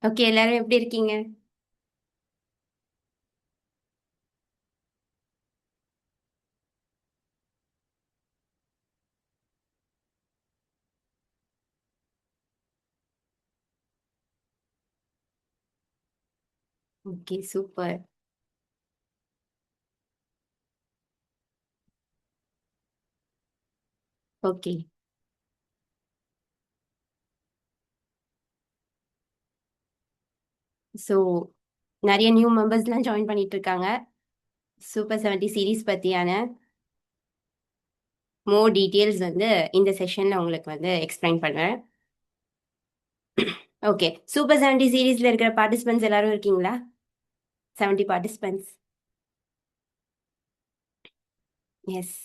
Okay, எல்லாரும் எப்படி இருக்கீங்க? Okay, super. ஓகே. ஸோ நிறைய நியூ மெம்பர்ஸ்லாம் ஜாயின் பண்ணிட்டு இருக்காங்க. சூப்பர் 70 சீரீஸ் பத்தியான மோர் டீட்டெயில்ஸ் வந்து இந்த செஷன்ல உங்களுக்கு வந்து எக்ஸ்பிளைன் பண்றேன். ஓகே, சூப்பர் 70 சீரீஸ்ல இருக்கிற பார்ட்டிசிபென்ட்ஸ் எல்லாரும் இருக்கீங்களா? 70 பார்ட்டிசிபென்ட்ஸ். எஸ்.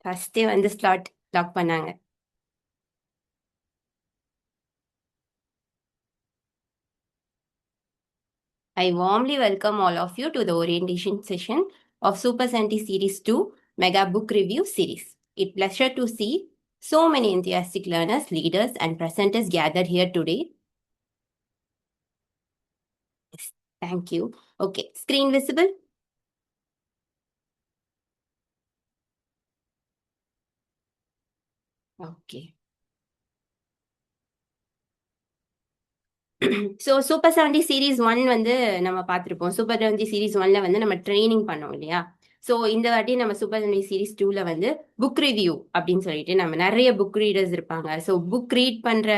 ஃபர்ஸ்டே வந்து ஸ்லாட் லாக் பண்ணாங்க. I warmly welcome all of you to the orientation session of Super 70 Series 2 Mega Book Review Series. It's a pleasure to see so many enthusiastic learners, leaders, and presenters gathered here today. Yes, thank you. Okay, screen visible? Okay. So super 70 series 1 வந்து நம்ம பார்த்துருப்போம். Super 70 series 1ல வந்து நம்ம training பண்ணோம் இல்லையா? So இந்த வாட்டி நம்ம சூப்பர் 70 சீரீஸ் 2ல வந்து புக் ரிவ்யூ அப்படின்னு சொல்லிட்டு நம்ம நிறைய புக் ரீடர்ஸ் இருப்பாங்க. ஸோ புக் ரீட் பண்ற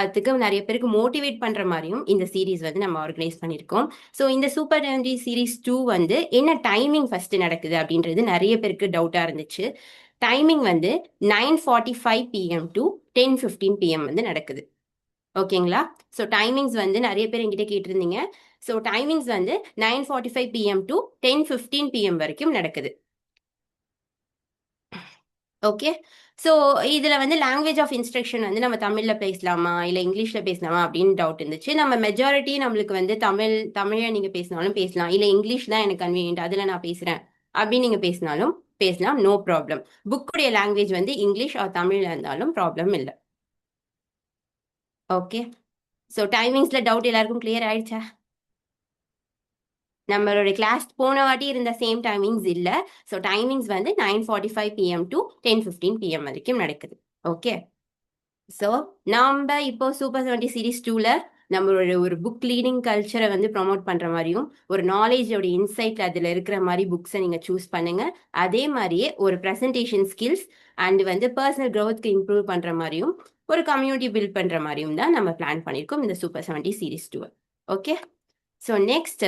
அதுக்கு நிறைய பேருக்கு மோட்டிவேட் பண்ற மாதிரியும் இந்த சீரீஸ் வந்து நம்ம ஆர்கனைஸ் பண்ணியிருக்கோம். ஸோ இந்த சூப்பர் 70 சீரீஸ் 2 வந்து என்ன டைமிங் ஃபர்ஸ்ட் நடக்குது அப்படின்றது நிறைய பேருக்கு டவுட்டா இருந்துச்சு. டைமிங் வந்து 9:45 PM டு 10:15 PM வந்து நடக்குது. ஓகேங்களா? ஸோ டைமிங்ஸ் வந்து நிறைய பேர் என்கிட்ட கேட்டிருந்தீங்க. ஸோ டைமிங்ஸ் வந்து 9:45 PM டு 10:15 PM வரைக்கும் நடக்குது. ஓகே. ஸோ இதுல வந்து லாங்குவேஜ் ஆஃப் இன்ஸ்ட்ரக்ஷன் வந்து நம்ம தமிழ்ல பேசலாமா இல்ல இங்கிலீஷ்ல பேசலாமா அப்படின்னு டவுட் இருந்துச்சு. நம்ம மெஜாரிட்டி நம்மளுக்கு வந்து தமிழை நீங்க பேசினாலும் பேசலாம், இல்ல இங்கிலீஷ் தான் எனக்கு கன்வீனியன்ட் அதுல நான் பேசுறேன் அப்படின்னு நீங்க பேசினாலும் பேசலாம், நோ ப்ராப்ளம். புக்குடைய லாங்குவேஜ் வந்து இங்கிலீஷ் ஆர் தமிழ்ல இருந்தாலும் ப்ராப்ளம் இல்லை. ஓகே. ஸோ டைமிங்ஸ்ல டவுட் எல்லாருக்கும் கிளியர் ஆயிடுச்சா? நம்மளோட கிளாஸ் போன வாட்டி இருந்த சேம் டைமிங்ஸ் இல்லை. ஸோ டைமிங்ஸ் வந்து 9:45 PM டு 10:15 PM வரைக்கும் நடக்குது. ஓகே. ஸோ நம்ம இப்போ சூப்பர் 70 சீரீஸ் 2ல நம்மளோட ஒரு புக் ரீடிங் கல்ச்சரை வந்து ப்ரொமோட் பண்ற மாதிரியும் ஒரு நாலேஜோட இன்சைட் அதுல இருக்கிற மாதிரி புக்ஸை நீங்க சூஸ் பண்ணுங்க. அதே மாதிரியே ஒரு ப்ரெசன்டேஷன் ஸ்கில்ஸ் அண்ட் வந்து பர்சனல் க்ரோத்க்கு இம்ப்ரூவ் பண்ற மாதிரியும் ஒரு கம்யூனிட்டி பில்ட் பண்ற மாதிரியும் தான் நம்ம பிளான் பண்ணியிருக்கோம் இந்த super 70 series 2. Okay. So next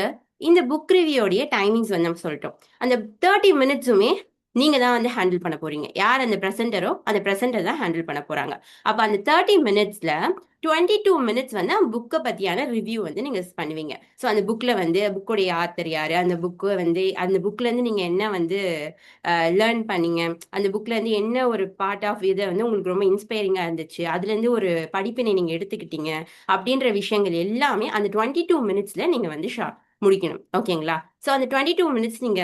இந்த புக் ரிவ்யூடைய டைமிங்ஸ் வந்து நம்ம சொல்லிட்டோம். அந்த 30 மினிட்ஸுமே நீங்க தான் வந்து ஹேண்டில் பண்ண போறீங்க. யார் அந்த ப்ரெசென்டரோ அந்த ப்ரெசென்டர் தான் ஹேண்டில் பண்ண போறாங்க. அப்ப அந்த 30 மினிட்ஸ்ல 22 மினிட்ஸ் வந்து புக்கை பத்தியான ரிவ்யூ வந்து நீங்க பண்ணுவீங்க. ஸோ அந்த புக்ல வந்து புக்குடைய ஆத்தர் யாரு, அந்த புக்கு வந்து அந்த புக்ல இருந்து நீங்க என்ன வந்து லேர்ன் பண்ணீங்க, அந்த புக்ல இருந்து என்ன ஒரு பார்ட் ஆஃப் இதை வந்து உங்களுக்கு ரொம்ப இன்ஸ்பைரிங்கா இருந்துச்சு, அதுல இருந்து ஒரு படிப்பினை நீங்க எடுத்துக்கிட்டீங்க அப்படின்ற விஷயங்கள் எல்லாமே அந்த 22 மினிட்ஸ்ல நீங்க வந்து முடிக்கணும். ஓகேங்களா? ஸோ அந்த 22 மினிட்ஸ் நீங்க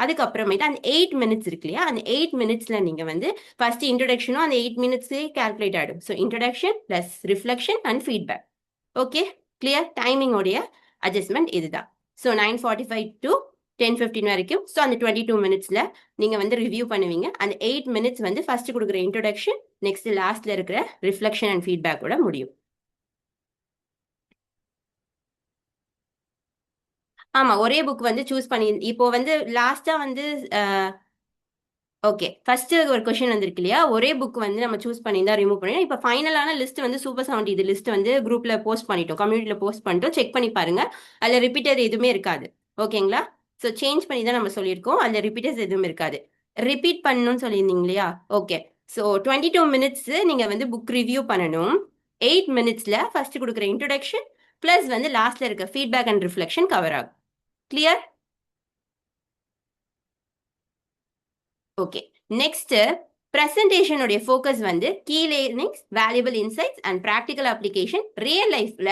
அதுக்கப்புறமேட்டு அந்த 8 மினிட்ஸ் இருக்கு இல்லையா, அந்த 8 மினிட்ஸ்ல நீங்க வந்து ஃபர்ஸ்ட் இன்ட்ரோடக்ஷனும் அந்த 8 மினிட்ஸே கால்குலேட் ஆயிடும். So introduction plus reflection and feedback. Okay, clear? டைமிங்கோடைய அட்ஜஸ்ட்மெண்ட் இதுதான். ஸோ 9:45 டு 10:15 வரைக்கும். ஸோ அந்த 22 மினிட்ஸ்ல நீங்க வந்து ரிவ்யூ பண்ணுவீங்க. அந்த 8 மினிட்ஸ் வந்து ஃபர்ஸ்ட் கொடுக்குற இன்ட்ரோடக்ஷன், நெக்ஸ்ட் லாஸ்ட்ல இருக்கிற ரிஃப்ளெக்ஷன் அண்ட் ஃபீட்பேக்கோட முடியும். ஆமா, ஒரே புக் வந்து சூஸ் பண்ணி இப்போ வந்து லாஸ்டா வந்து ஓகே, ஃபர்ஸ்ட் ஒரு கொஸ்டின் வந்திருக்கு இல்லையா, ஒரே புக் வந்து நம்ம சூஸ் பண்ணி தான் ரிமூவ் பண்ணிடணும். இப்போ ஃபைனலான லிஸ்ட் வந்து சூப்பர் 70 இது லிஸ்ட் வந்து குரூப்ல போஸ்ட் பண்ணிட்டோம், கம்யூனிட்டியில போஸ்ட் பண்ணிட்டோம். செக் பண்ணி பாருங்க, அதுல ரிப்பீட்டர் எதுவுமே இருக்காது. ஓகேங்களா? ஸோ சேஞ்ச் பண்ணி தான் நம்ம சொல்லியிருக்கோம், அதுல ரிப்பீட்டர்ஸ் எதுவும் இருக்காது. ரிப்பீட் பண்ணணும்னு சொல்லியிருந்தீங்க இல்லையா? ஓகே. ஸோ 22 மினிட்ஸ் நீங்க வந்து புக் ரிவ்யூ பண்ணணும். 8 மினிட்ஸ்ல ஃபர்ஸ்ட் கொடுக்குற இன்ட்ரோடக்ஷன் பிளஸ் வந்து லாஸ்ட்ல இருக்க ஃபீட்பேக் அண்ட் ரிஃப்ளெக்ஷன் கவர் ஆகும். கிளியர்? ஓகே. நெக்ஸ்ட் பிரசன்டேஷனுடைய ஃபோக்கஸ் வந்து key learnings, valuable insights and practical application. Real லைஃப்ல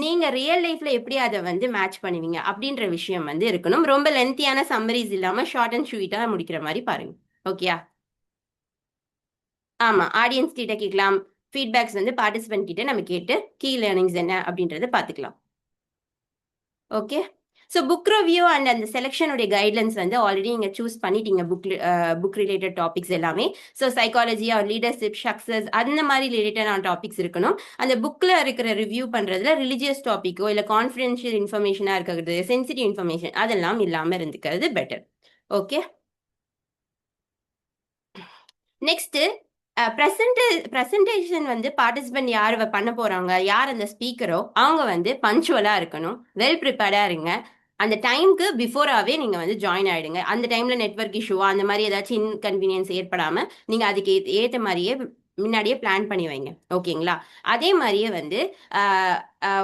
நீங்க ரியல் லைஃப்ல எப்படி அதை வந்து மேட்ச் பண்ணுவீங்க அப்படின்ற விஷயம் வந்து இருக்கணும். ரொம்ப லென்த்தியான சம்மரிஸ் இல்லாம ஷார்ட் அண்ட் ஸ்வீட்டா முடிக்கிற மாதிரி பாருங்க. ஓகேயா? ஆமா, ஆடியன்ஸ் கிட்ட கேட்கலாம், ஃபீட்பேக்ஸ் வந்து பார்ட்டிசிபென்ட் கிட்ட நம்ம கேட்டு கீ லேர்னிங்ஸ் என்ன அப்படின்றத பார்த்துக்கலாம். Okay, so book review and அந்த செலெக்ஷனுடைய கைட்லைன்ஸ் வந்து ஆல்ரெடி நீங்கள் சூஸ் பண்ணிட்டீங்க புக் ரிலேட்டட் டாபிக்ஸ் எல்லாமே. So psychology R leadership success அந்த மாதிரி ரிலேட்டடான டாபிக்ஸ் இருக்கணும். அந்த புக்கில் இருக்கிற ரிவ்யூ பண்ணுறதுல ரிலிஜியஸ் டாப்பிக்கோ இல்லை கான்ஃபிடென்ஷியல் இன்ஃபர்மேஷனாக இருக்கிறது, சென்சிட்டிவ் இன்ஃபர்மேஷன் அதெல்லாம் இல்லாமல் இருந்துக்கிறது பெட்டர். ஓகே, நெக்ஸ்ட் ப்ரெசன்டேஷன் வந்து பார்ட்டிசிபென்ட் யார் பண்ண போறாங்க, யார் அந்த ஸ்பீக்கரோ அவங்க வந்து பஞ்சுவலா இருக்கணும், வெல் ப்ரிப்பேர்டா இருங்க. அந்த டைம்க்கு பிஃபோராகவே நீங்க வந்து ஜாயின் ஆயிடுங்க. அந்த டைம்ல நெட்வொர்க் இஷ்யூவா அந்த மாதிரி ஏதாச்சும் இன்கன்வீனியன்ஸ் ஏற்படாம நீங்க அதுக்கு ஏற்ற மாதிரியே முன்னாடியே பிளான் பண்ணி வைங்க. ஓகேங்களா? அதே மாதிரியே வந்து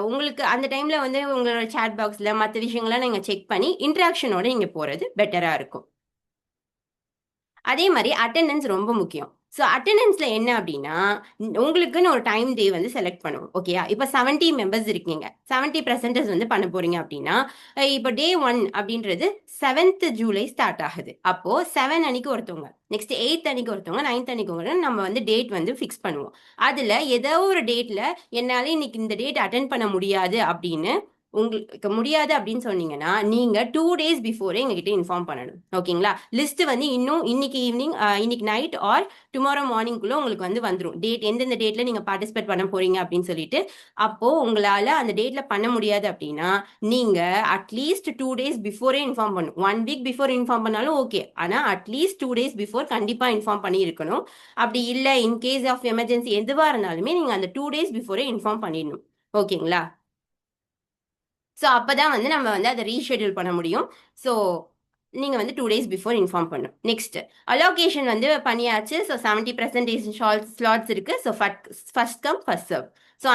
உங்களுக்கு அந்த டைம்ல வந்து உங்களோட சேட் பாக்ஸ்ல மற்ற விஷயங்கள்லாம் நீங்க செக் பண்ணி இன்ட்ராக்ஷனோட நீங்க போறது பெட்டரா இருக்கும். அதே மாதிரி அட்டெண்டன்ஸ் ரொம்ப முக்கியம். ஸோ அட்டெண்டன்ஸ்ல என்ன அப்படின்னா உங்களுக்குன்னு ஒரு டைம் டே வந்து செலக்ட் பண்ணுவோம். ஓகேயா? இப்போ 70 மெம்பர்ஸ் இருக்கீங்க, 70 ப்ரெசென்டர்ஸ் வந்து பண்ண போறீங்க அப்படின்னா இப்போ டே 1 அப்படின்றது 7th ஜூலை ஸ்டார்ட் ஆகுது. அப்போ 7 அன்னைக்கு ஒருத்தவங்க, நெக்ஸ்ட் 8 அன்னைக்கு ஒருத்தவங்க, 9 அன்னைக்கு ஒருத்தவங்க நம்ம வந்து டேட் வந்து ஃபிக்ஸ் பண்ணுவோம். அதுல ஏதோ ஒரு டேட்ல என்னால இன்னைக்கு இந்த டேட் அட்டென்ட் பண்ண முடியாது அப்படின்னு உங்களுக்கு முடியாது அப்படின்னு சொன்னீங்கன்னா நீங்க 2 days பிஃபோரே எங்ககிட்ட இன்ஃபார்ம் பண்ணணும். ஓகேங்களா? லிஸ்ட் வந்து இன்னும் இன்னைக்கு ஈவினிங், இன்னைக்கு நைட் ஆர் டுமாரோ மார்னிங்குள்ள உங்களுக்கு வந்து வந்துடும். டேட் எந்தெந்த டேட்ல நீங்க பார்ட்டிசிபேட் பண்ண போறீங்க அப்படின்னு சொல்லிட்டு. அப்போ உங்களால அந்த டேட்ல பண்ண முடியாது அப்படின்னா நீங்க அட்லீஸ்ட் 2 days பிஃபோரே இன்ஃபார்ம் பண்ணணும். 1 week பிஃபோர் இன்ஃபார்ம் பண்ணாலும் ஓகே, ஆனா அட்லீஸ்ட் 2 days பிஃபோர் கண்டிப்பா இன்ஃபார்ம் பண்ணி இருக்கணும். அப்படி இல்லை இன்கேஸ் ஆஃப் எமர்ஜென்சி எதுவா இருந்தாலுமே நீங்க அந்த 2 days பிஃபோரே இன்ஃபார்ம் பண்ணிடணும். ஓகேங்களா? ஸோ அப்பதான் வந்து நம்ம வந்து அதை ரீஷெடியூல் பண்ண முடியும். ஸோ நீங்கள் வந்து 2 days பிஃபோர் இன்ஃபார்ம் பண்ணும். நெக்ஸ்ட் அலோகேஷன் வந்து பண்ணியாச்சு. ஸோ 70% ஸ்லாட்ஸ் இருக்கு. So first come first serve. So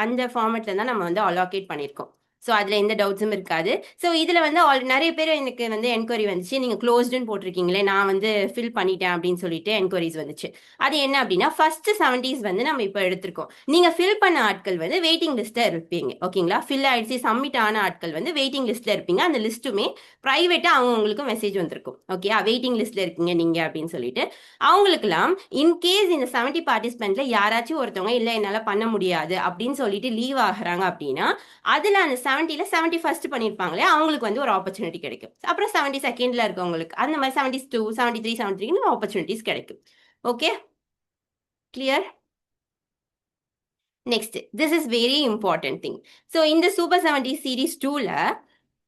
அந்த ஃபார்மேட்ல தான் நம்ம வந்து அலோகேட் பண்ணியிருக்கோம். ஸோ அதில் எந்த டவுட்ஸும் இருக்காது. ஸோ இதில் வந்து நிறைய பேர் எனக்கு வந்து என்கொயரி வந்துச்சு, நீங்கள் க்ளோஸ்டுன்னு போட்டிருக்கீங்களே, நான் வந்து ஃபில் பண்ணிட்டேன் அப்படின்னு சொல்லிட்டு என்கொயரிஸ் வந்துச்சு. அது என்ன அப்படின்னா ஃபர்ஸ்ட் 70s வந்து நம்ம இப்போ எடுத்திருக்கோம். நீங்கள் ஃபில் பண்ண ஆட்கள் வந்து வெயிட்டிங் லிஸ்ட்டில் இருப்பீங்க. ஓகேங்களா? ஃபில் ஆயிடுச்சு சப்மிட் ஆன ஆட்கள் வந்து வெயிட்டிங் லிஸ்ட்டில் இருப்பீங்க. அந்த லிஸ்ட்டுமே ப்ரைவேட்டாக அவங்களுக்கு மெசேஜ் வந்திருக்கும். ஓகே, வெயிட்டிங் லிஸ்ட்டில் இருக்கீங்க நீங்கள் அப்படின்னு சொல்லிட்டு. அவங்களுக்குலாம் இன்கேஸ் இந்த 70 பார்ட்டிசிபென்ட்ல யாராச்சும் ஒருத்தவங்க இல்லை என்னால் பண்ண முடியாது அப்படின்னு சொல்லிட்டு லீவ் ஆகுறாங்க அப்படின்னா அதில் அந்த 70ல 71st பண்ணியிருப்பாங்களே அவங்களுக்கு வந்து ஒரு ஆப்பர்ச்சுனிட்டி கிடைக்கும். அப்புறம் 72nd இருக்கவங்களுக்கு அந்த மாதிரி 72, 73, 73 ஆப்பர்ச்சுனிட்டிஸ் கிடைக்கும். Okay, clear? Next, this is very important thing. So இந்த சூப்பர் 70 சீரீஸ் 2ல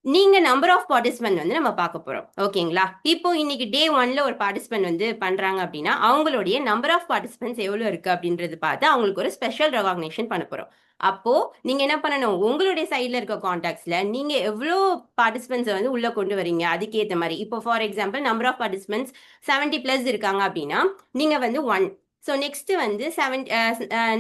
நீங்க நம்பர் ஆஃப் பார்ட்டிசிபென்ட் வந்து நம்ம பார்க்க போறோம். ஓகேங்களா? இப்போ இன்னைக்கு டே 1ல ஒரு பார்ட்டிசிபென்ட் வந்து பண்றாங்க அப்படின்னா அவங்களுடைய நம்பர் ஆஃப் பார்ட்டிசிபென்ட்ஸ் எவ்வளவு இருக்கு அப்படின்றது பார்த்து அவங்களுக்கு ஒரு ஸ்பெஷல் ரெகாக்னேஷன் பண்ண போறோம். அப்போ நீங்க என்ன பண்ணணும், உங்களுடைய சைட்ல இருக்க கான்டாக்ட்ஸ்ல நீங்க எவ்வளோ பார்ட்டிசிபென்ட்ஸ் வந்து உள்ள கொண்டு வரீங்க அதுக்கேற்ற மாதிரி. இப்போ for example number of participants 70+ இருக்காங்க அப்படின்னா நீங்க வந்து 1. ஸோ நெக்ஸ்ட் வந்து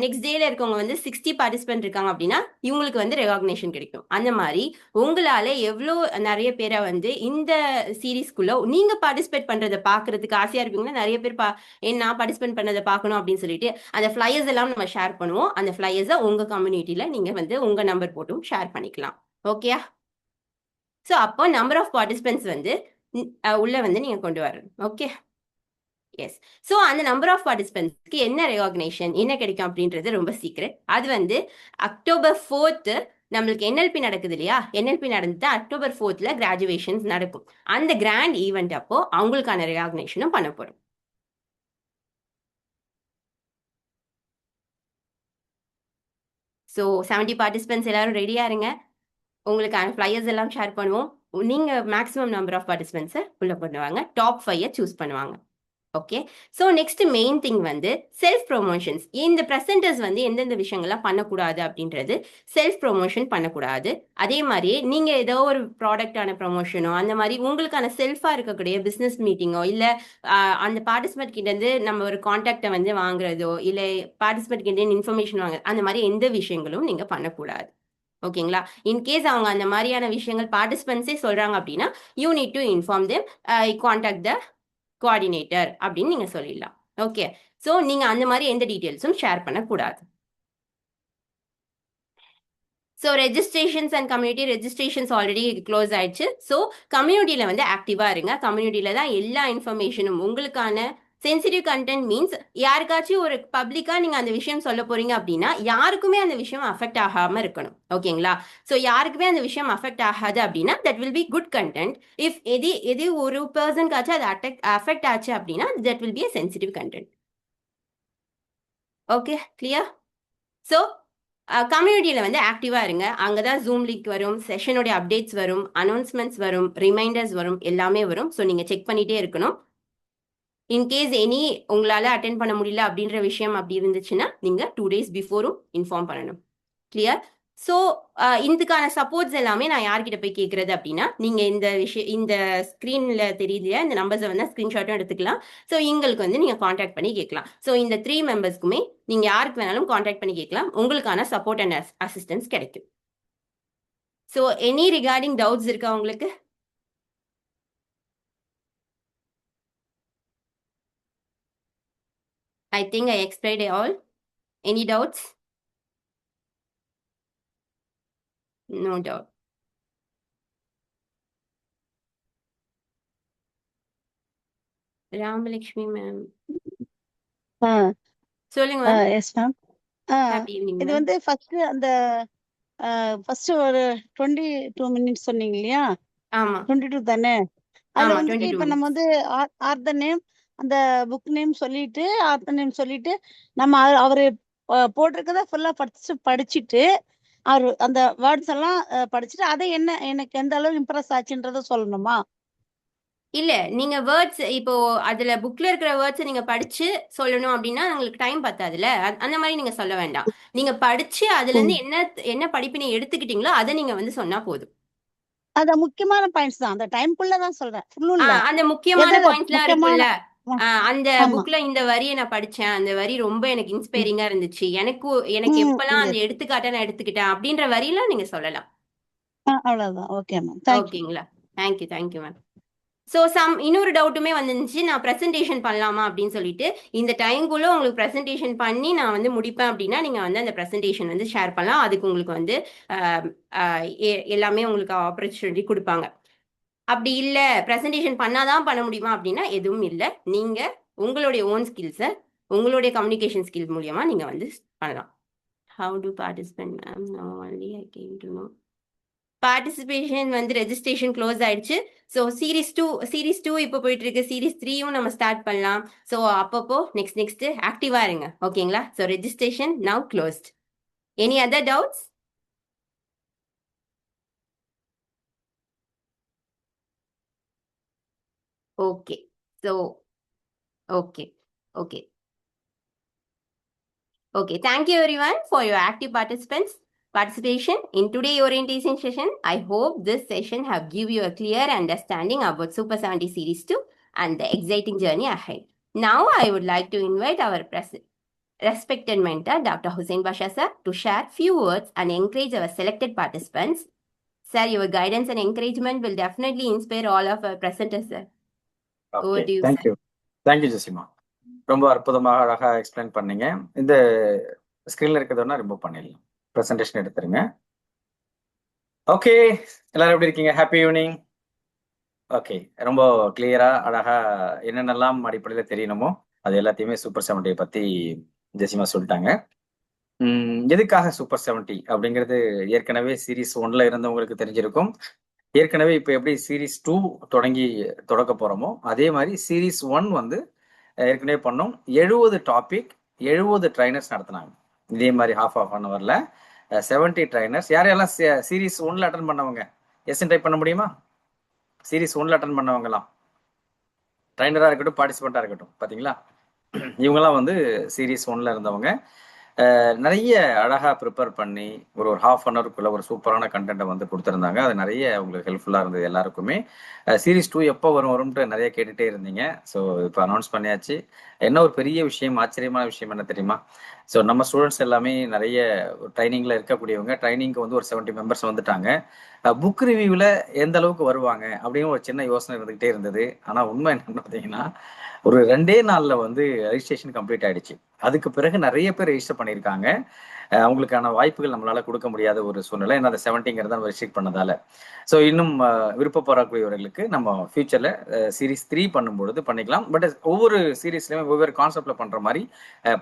நெக்ஸ்ட் டேல இருக்கவங்க வந்து 60 பார்ட்டிசிபென்ட் இருக்காங்க அப்படின்னா இவங்களுக்கு வந்து ரெகாக்னேஷன் கிடைக்கும். அந்த மாதிரி உங்களால எவ்வளோ நிறைய பேரை வந்து இந்த சீரீஸ்க்குள்ள நீங்க பார்ட்டிசிபேட் பண்றதை பாக்குறதுக்கு ஆசையா இருப்பீங்கன்னா நிறைய பேர் நான் பார்ட்டிசிபேட் பண்ணதை பார்க்கணும் அப்படின்னு சொல்லிட்டு அந்த ஃபிளையர்ஸ் எல்லாம் நம்ம ஷேர் பண்ணுவோம். அந்த ஃபிளையர்ஸை உங்க கம்யூனிட்டியில நீங்க வந்து உங்க நம்பர் போட்டும் ஷேர் பண்ணிக்கலாம். ஓகேயா? ஸோ அப்போ நம்பர் ஆஃப் பார்ட்டிசிபென்ட்ஸ் வந்து உள்ள வந்து நீங்க கொண்டு வரணும். Okay, yes. ஸோ அந்த நம்பர் ஆஃப் பார்ட்டிசிபென்ட்ஸ்க்கு என்ன ரெகாக்னேஷன் என்ன கிடைக்கும் அப்படின்றது ரொம்ப சீக்ரெட். அது வந்து October 4th நம்மளுக்கு என்எல்பி நடக்குது இல்லையா? என்எல்பி நடந்துட்டு October 4th கிராஜுவேஷன்ஸ் நடக்கும். அந்த கிராண்ட் ஈவெண்ட் அப்போ அவங்களுக்கான ரெகாக்னேஷனும் பண்ண போறோம். ஸோ 70 பார்ட்டிசிபென்ட்ஸ் எல்லாரும் ரெடியா இருங்க. உங்களுக்கான ஃபிளையர்ஸ் எல்லாம் ஷேர் பண்ணுவோம். நீங்க மேக்ஸிமம் நம்பர் ஆஃப் பார்ட்டிசிபென்ட்ஸை உள்ள பண்ணுவாங்க. டாப் 5 சூஸ் பண்ணுவாங்க. Okay, so next main thing வந்து செல்ஃப் ப்ரொமோஷன்ஸ். இந்த ப்ரெசென்டர்ஸ் வந்து எந்தெந்த விஷயங்கள்லாம் பண்ணக்கூடாது அப்படின்றது, செல்ஃப் ப்ரொமோஷன் பண்ணக்கூடாது. அதே மாதிரி நீங்க ஏதோ ஒரு ப்ராடக்டான ப்ரொமோஷனோ அந்த மாதிரி உங்களுக்கான செல்ஃபா இருக்கக்கூடிய பிஸ்னஸ் மீட்டிங்கோ இல்லை அந்த பார்ட்டிசிபென்ட் கிட்ட இருந்து நம்ம ஒரு கான்டாக்டை வந்து வாங்குறதோ இல்லை பார்ட்டிசிபென்ட் கிட்ட இன்ஃபர்மேஷன் வாங்குறது அந்த மாதிரி எந்த விஷயங்களும் நீங்க பண்ணக்கூடாது. ஓகேங்களா? இன்கேஸ் அவங்க அந்த மாதிரியான விஷயங்கள் பார்ட்டிசிபென்ட்ஸே சொல்றாங்க அப்படின்னா you need to inform them, contact the coordinator அப்படின்னு நீங்க சொல்லிடலாம். ஓகே, ஸோ நீங்க அந்த மாதிரி எந்த டீட்டெயில்ஸும் ஷேர் பண்ணக்கூடாது. So registrations and community registrations already close ஆயிடுச்சு. ஸோ கம்யூனிட்டியில் வந்து ஆக்டிவாக இருங்க. கம்யூனிட்டியில் தான் எல்லா இன்ஃபர்மேஷனும் உங்களுக்கான சென்சிட்டிவ் கண்டென்ட் மீன்ஸ் யாருக்காச்சும் ஒரு பப்ளிக்கா நீங்க அந்த விஷயம் சொல்ல போறீங்க அப்படின்னா யாருக்குமே அந்த விஷயம் அஃபெக்ட் ஆகாம இருக்கணும். ஓகேங்களா? ஸோ யாருக்குமே அந்த விஷயம் அஃபெக்ட் ஆகாது அப்படின்னா that will be good content. If எது ஒரு பர்சனுக்காச்சும் அது அஃபெக்ட் ஆச்சு அப்படின்னா that will be a sensitive content. Okay, clear? So கம்யூனிட்டியில் வந்து ஆக்டிவாக இருங்க. அங்கே தான் ஜூம் லிங்க் வரும், செஷனுடைய அப்டேட்ஸ் வரும், அனௌன்ஸ்மெண்ட்ஸ் வரும், ரிமைண்டர்ஸ் வரும், எல்லாமே வரும். ஸோ நீங்கள் செக் பண்ணிகிட்டே இருக்கணும். இன்கேஸ் எனி உங்களால் அட்டென்ட் பண்ண முடியல அப்படின்ற விஷயம் அப்படி இருந்துச்சுன்னா நீங்கள் 2 days பிஃபோரும் இன்ஃபார்ம் பண்ணணும். கிளியர்? ஸோ இதுக்கான சப்போர்ட்ஸ் எல்லாமே நான் யார்கிட்ட போய் கேட்குறது அப்படின்னா நீங்கள் இந்த ஸ்க்ரீனில் தெரியுது இந்த நம்பர்ஸை வந்து ஸ்க்ரீன்ஷாட்டும் எடுத்துக்கலாம். ஸோ எங்களுக்கு வந்து நீங்கள் காண்டாக்ட் பண்ணி கேட்கலாம். ஸோ இந்த 3 மெம்பர்ஸ்க்குமே நீங்கள் யாருக்கு வேணாலும் காண்டாக்ட் பண்ணி கேட்கலாம். உங்களுக்கான சப்போர்ட் அண்ட் அசிஸ்டன்ஸ் கிடைக்கும். ஸோ எனி ரிகார்டிங் டவுட்ஸ் இருக்கா உங்களுக்கு? I think I explained it all. Any doubts? No doubt. Ramalakshmi ma'am சொல்லுங்க ma'am. Yes ma'am. Happy evening இது மேம். வந்து ஃபர்ஸ்ட் ஒரு 22 மினிட்ஸ் சொன்னீங்க இல்லையா? ஆமா 22 தானே? அதுல ஆமா வந்துட்டு 22 இப்ப நம்ம minutes. வந்து ஆர்தர் நேம், அந்த புக் நேம் சொல்லிட்டு, ஆர்தர் நேம் சொல்லிட்டு, நம்ம அவரு போட்டிருக்கத ஃபுல்லா படிச்சுட்டு அவரு அந்த வேர்ட்ஸ் எல்லாம் படிச்சுட்டு அதை எனக்கு எந்த அளவு இம்ப்ரெஸ் ஆச்சுன்றத சொல்லணுமா? இல்ல நீங்க வேர்ட்ஸ் இப்போ அதுல புக்ல இருக்கிற வேர்ட்ஸ் நீங்க படிச்சு சொல்லணும் அப்படின்னா உங்களுக்கு டைம் பத்தாதுல. அந்த மாதிரி நீங்க சொல்ல வேண்டாம். நீங்க படிச்சு அதுல இருந்து என்ன படிப்பினை எடுத்துக்கிட்டீங்களோ அதை நீங்க வந்து சொன்னா போதும். அத முக்கியமான பாயிண்ட்ஸ் தான். அந்த டைம்க்குள்ள தான் சொல்றேன். ஃபுல்லும் இல்ல. அந்த முக்கியமான பாயிண்ட்ஸ்லாம் முக்கியமான இருக்குல்ல. அந்த ஆமா. புக்ல இந்த வரியை நான் படிச்சேன், அந்த வரி ரொம்ப எனக்கு இன்ஸ்பைரிங்கா இருந்துச்சு, எனக்கு எப்பெல்லாம் அந்த எடுத்துக்காட்ட நான் எடுத்துக்கிட்டேன் அப்படின்ற வரியெல்லாம் நீங்க சொல்லலாம். அவ்வளவுதான். Okay ma'am. தேங்க்யூ. ஓகேங்களா? Thank you ma'am. ஸோ இன்னொரு டவுட்டுமே வந்துருந்துச்சு, நான் ப்ரெசன்டேஷன் பண்ணலாமா அப்படின்னு சொல்லிட்டு. இந்த டைம்குள்ளே உங்களுக்கு ப்ரெசன்டேஷன் பண்ணி நான் வந்து முடிப்பேன் அப்படின்னா நீங்கள் வந்து அந்த ப்ரெசன்டேஷன் வந்து ஷேர் பண்ணலாம். அதுக்கு உங்களுக்கு வந்து எல்லாமே உங்களுக்கு ஆப்பர்ச்சுனிட்டி கொடுப்பாங்க. அப்படி இல்லை ப்ரெசன்டேஷன் பண்ணாதான் பண்ண முடியுமா அப்படின்னா எதுவும் இல்லை. நீங்கள் உங்களுடைய ஓன் ஸ்கில்ஸை உங்களுடைய கம்யூனிகேஷன் ஸ்கில் மூலியமா நீங்கள் வந்து பண்ணலாம். How to participate ma'am? No only I came to know. Participation வந்து ரெஜிஸ்ட்ரேஷன் க்ளோஸ் ஆயிடுச்சு. ஸோ சீரீஸ் டூ இப்போ போயிட்டு இருக்கு. சீரீஸ் 3யும் நம்ம ஸ்டார்ட் பண்ணலாம். ஸோ அப்பப்போ நெக்ஸ்ட் ஆக்டிவா இருங்க. ஓகேங்களா? So registration now closed. Any other doubts? Okay. So okay. Thank you everyone for your active participation in today's orientation session. I hope this session have give you a clear understanding about Super 70 Series 2 and the exciting journey ahead. Now I would like to invite our respected mentor Dr. Hussain Basha sir to share few words and encourage our selected participants. Sir, your guidance and encouragement will definitely inspire all of our presenters, sir. Over to you, Thank sir. you. Thank you, Jezima. ரொம்ப அற்புதமாக அழகா explain பண்ணீங்க. இந்த ஸ்கிரீன்ல இருக்கிறதுனா remove பண்ணிடலாம். Presentation எடுத்துருங்க. Okay, எல்லாரும் எப்படி இருக்கீங்க? Happy evening. ஓகே, ரொம்ப கிளியரா அழகா என்னென்னலாம் அடிப்படையில் தெரியணுமோ அது எல்லாத்தையுமே சூப்பர் 70 பத்தி ஜெசிமா சொல்லிட்டாங்க. எதுக்காக சூப்பர் 70 அப்படிங்கிறது ஏற்கனவே சீரீஸ் 1ல இருந்தவங்களுக்கு தெரிஞ்சிருக்கும். ஏற்கனவே இப்போ எப்படி சீரீஸ் 2 தொடக்க போறோமோ அதே மாதிரி சீரீஸ் 1 வந்து ஏற்கனவே பண்ணோம். 70 டாபிக் 70 ட்ரைனர்ஸ் நடத்தினாங்க. இதே மாதிரி half an hourல 70 ட்ரைனர்ஸ். யாரெல்லாம் சீரீஸ் 1ல அட்டன் பண்ணவங்க எஸ் டைப் பண்ண முடியுமா? சீரீஸ் 1ல அட்டன் பண்ணவங்கலாம் ட்ரைனரா இருக்கட்டும் பார்ட்டிசிபெண்டா இருக்கட்டும், பாத்தீங்களா? இவங்கெல்லாம் வந்து சீரீஸ் 1ல இருந்தவங்க. நிறைய அழகா ப்ரிப்பேர் பண்ணி ஒரு half an hourக்குள்ள ஒரு சூப்பரான கண்டென்ட்டை வந்து கொடுத்துருந்தாங்க. அது நிறைய உங்களுக்கு ஹெல்ப்ஃபுல்லா இருந்தது எல்லாருக்குமே. சீரீஸ் 2 எப்போ வரும்ட்டு நிறைய கேட்டுட்டே இருந்தீங்க. ஸோ இப்போ அனௌன்ஸ் பண்ணியாச்சு. என்ன ஒரு பெரிய விஷயம், ஆச்சரியமான விஷயம் என்ன தெரியுமா? ஸோ நம்ம ஸ்டூடெண்ட்ஸ் எல்லாமே நிறைய ட்ரைனிங்ல இருக்கக்கூடியவங்க. ட்ரைனிங்க்கு வந்து ஒரு 70 மெம்பர்ஸ் வந்துட்டாங்க. புக் ரிவ்யூவில் எந்த அளவுக்கு வருவாங்க அப்படின்னு ஒரு சின்ன யோசனை இருந்துகிட்டே இருந்தது. ஆனால் உண்மை என்னன்னு பார்த்தீங்கன்னா ஒரு 2 நாள்ல வந்து ரெஜிஸ்ட்ரேஷன் கம்ப்ளீட் ஆயிடுச்சு. அதுக்கு பிறகு நிறைய பேர் ரெஜிஸ்டர் பண்ணியிருக்காங்க. அவங்களுக்கான வாய்ப்புகள் நம்மளால கொடுக்க முடியாத ஒரு சூழ்நிலை. ஏன்னா அந்த 70ங்கிறத ரெஸ்ட்ரிக்ட் பண்ணதால. ஸோ இன்னும் விருப்பப்படக்கூடியவர்களுக்கு நம்ம ஃபியூச்சர்ல சீரீஸ் 3 பண்ணும்பொழுது பண்ணிக்கலாம். பட் ஒவ்வொரு சீரீஸ்லயுமே வெவ்வேறு கான்செப்ட்ல பண்ற மாதிரி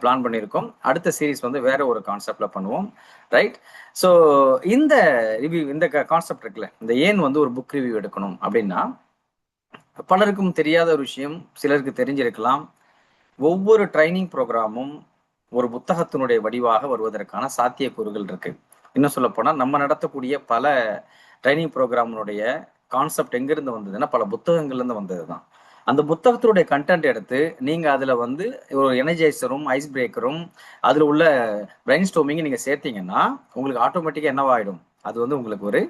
பிளான் பண்ணியிருக்கோம். அடுத்த சீரீஸ் வந்து வேற ஒரு கான்செப்ட்ல பண்ணுவோம். ரைட். ஸோ இந்த ரிவ்யூ, இந்த கான்செப்ட் இருக்குல்ல, இந்த ஏன் வந்து ஒரு புக் ரிவ்யூ எடுக்கணும் அப்படின்னா, பலருக்கும் தெரியாத ஒரு விஷயம், சிலருக்கு தெரிஞ்சிருக்கலாம். ஒவ்வொரு ட்ரைனிங் ப்ரோக்ராமும் ஒரு புத்தகத்தினுடைய வடிவாக வருவதற்கான சாத்தியக்கூறுகள் இருக்கு. இன்னும் சொல்ல போனா நம்ம நடத்தக்கூடிய பல ட்ரைனிங் ப்ரோக்ராமுடைய கான்செப்ட் எங்கிருந்து வந்ததுன்னா பல புத்தகங்கள்ல இருந்து வந்ததுதான். அந்த புத்தகத்தினுடைய கண்டென்ட் எடுத்து நீங்க அதுல வந்து ஒரு எனர்ஜைசரும் ஐஸ் பிரேக்கரும் அதுல உள்ள பிரெயின் ஸ்டோமிங் நீங்க சேர்த்தீங்கன்னா உங்களுக்கு ஆட்டோமேட்டிக்கா என்னவாயிடும், அது வந்து உங்களுக்கு ஒரு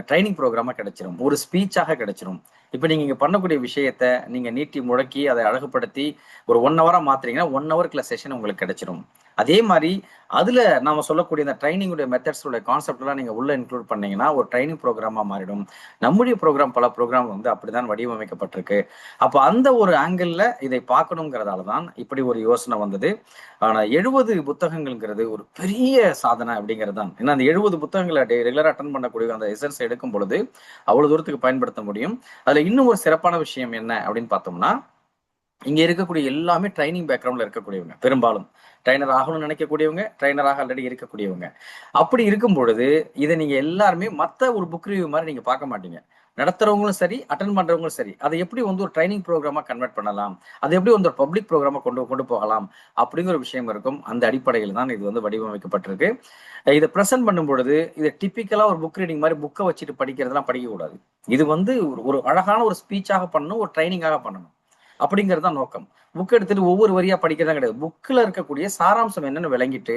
ட்ரைனிங் ப்ரோக்ராமா கிடைச்சிரும், ஒரு ஸ்பீச்சாக கிடைச்சிரும். இப்போ நீங்க இங்க பண்ணக்கூடிய விஷயத்த நீங்க நீட்டி முடக்கி அதை அழகுபடுத்தி ஒரு 1 ஹவரா மாத்துறீங்கன்னா 1 ஹவருக்குள்ள செஷன் உங்களுக்கு கிடைச்சிரும். அதே மாதிரி அதுல நாம சொல்லக்கூடிய இந்த ட்ரைனிங்குடைய மெத்தட்ஸோட கான்செப்ட் எல்லாம் நீங்க உள்ள இன்க்ளூட் பண்ணீங்கன்னா ஒரு ட்ரைனிங் ப்ரோக்ராமா மாறிடும். நம்முடைய ப்ரோக்ராம் பல ப்ரோக்ராம் வந்து அப்படிதான் வடிவமைக்கப்பட்டிருக்கு. அப்போ அந்த ஒரு ஆங்கிள் இதை பார்க்கணுங்கிறதால தான் இப்படி ஒரு யோசனை வந்தது. ஆனா 70 புத்தகங்கள்ங்கிறது ஒரு பெரிய சாதனை அப்படிங்கிறது தான். ஏன்னா அந்த 70 புத்தகங்களை ரெகுலரா அட்டன் பண்ணக்கூடிய அந்த எசன்ஸ் எடுக்கும் பொழுது அவ்வளவு தூரத்துக்கு பயன்படுத்த முடியும். அதுல இன்னும் ஒரு சிறப்பான விஷயம் என்ன அப்படின்னு பார்த்தோம்னா, இங்க இருக்கக்கூடிய எல்லாமே ட்ரைனிங் பேக்ரவுண்ட்ல இருக்கக்கூடியவங்க, பெரும்பாலும் ட்ரைனர் ஆகணும்னு நினைக்கக்கூடியவங்க, ட்ரைனராக ஆல்ரெடி இருக்கக்கூடியவங்க. அப்படி இருக்கும் பொழுது இதை நீங்க எல்லாருமே மத்த ஒரு புக் ரிவ்யூ மாதிரி நீங்க பார்க்க மாட்டீங்க. நடத்துறவங்களும் சரி, அட்டன் பண்றவங்களும் சரி, அதை எப்படி வந்து ஒரு ட்ரைனிங் ப்ரோக்ராமா கன்வெர்ட் பண்ணலாம், அதை எப்படி வந்து ஒரு பப்ளிக் ப்ரோக்ராமா கொண்டு போகலாம் அப்படிங்கிற ஒரு விஷயம் இருக்கும். அந்த அடிப்படையில் தான் இது வந்து வடிவமைக்கப்பட்டிருக்கு. இதை ப்ரெசென்ட் பண்ணும் பொழுது இதை டிப்பிக்கலா ஒரு புக் ரீடிங் மாதிரி புக்கை வச்சுட்டு படிக்கிறதுலாம் படிக்கக்கூடாது. இது வந்து ஒரு அழகான ஒரு ஸ்பீச்சாக பண்ணணும், ஒரு ட்ரைனிங்காக பண்ணணும் அப்படிங்கிறது தான் நோக்கம். புக் எடுத்துட்டு ஒவ்வொரு வரியா படிக்கிறதா கிடையாது. புக்கில் இருக்கக்கூடிய சாராம்சம் என்னன்னு விளங்கிட்டு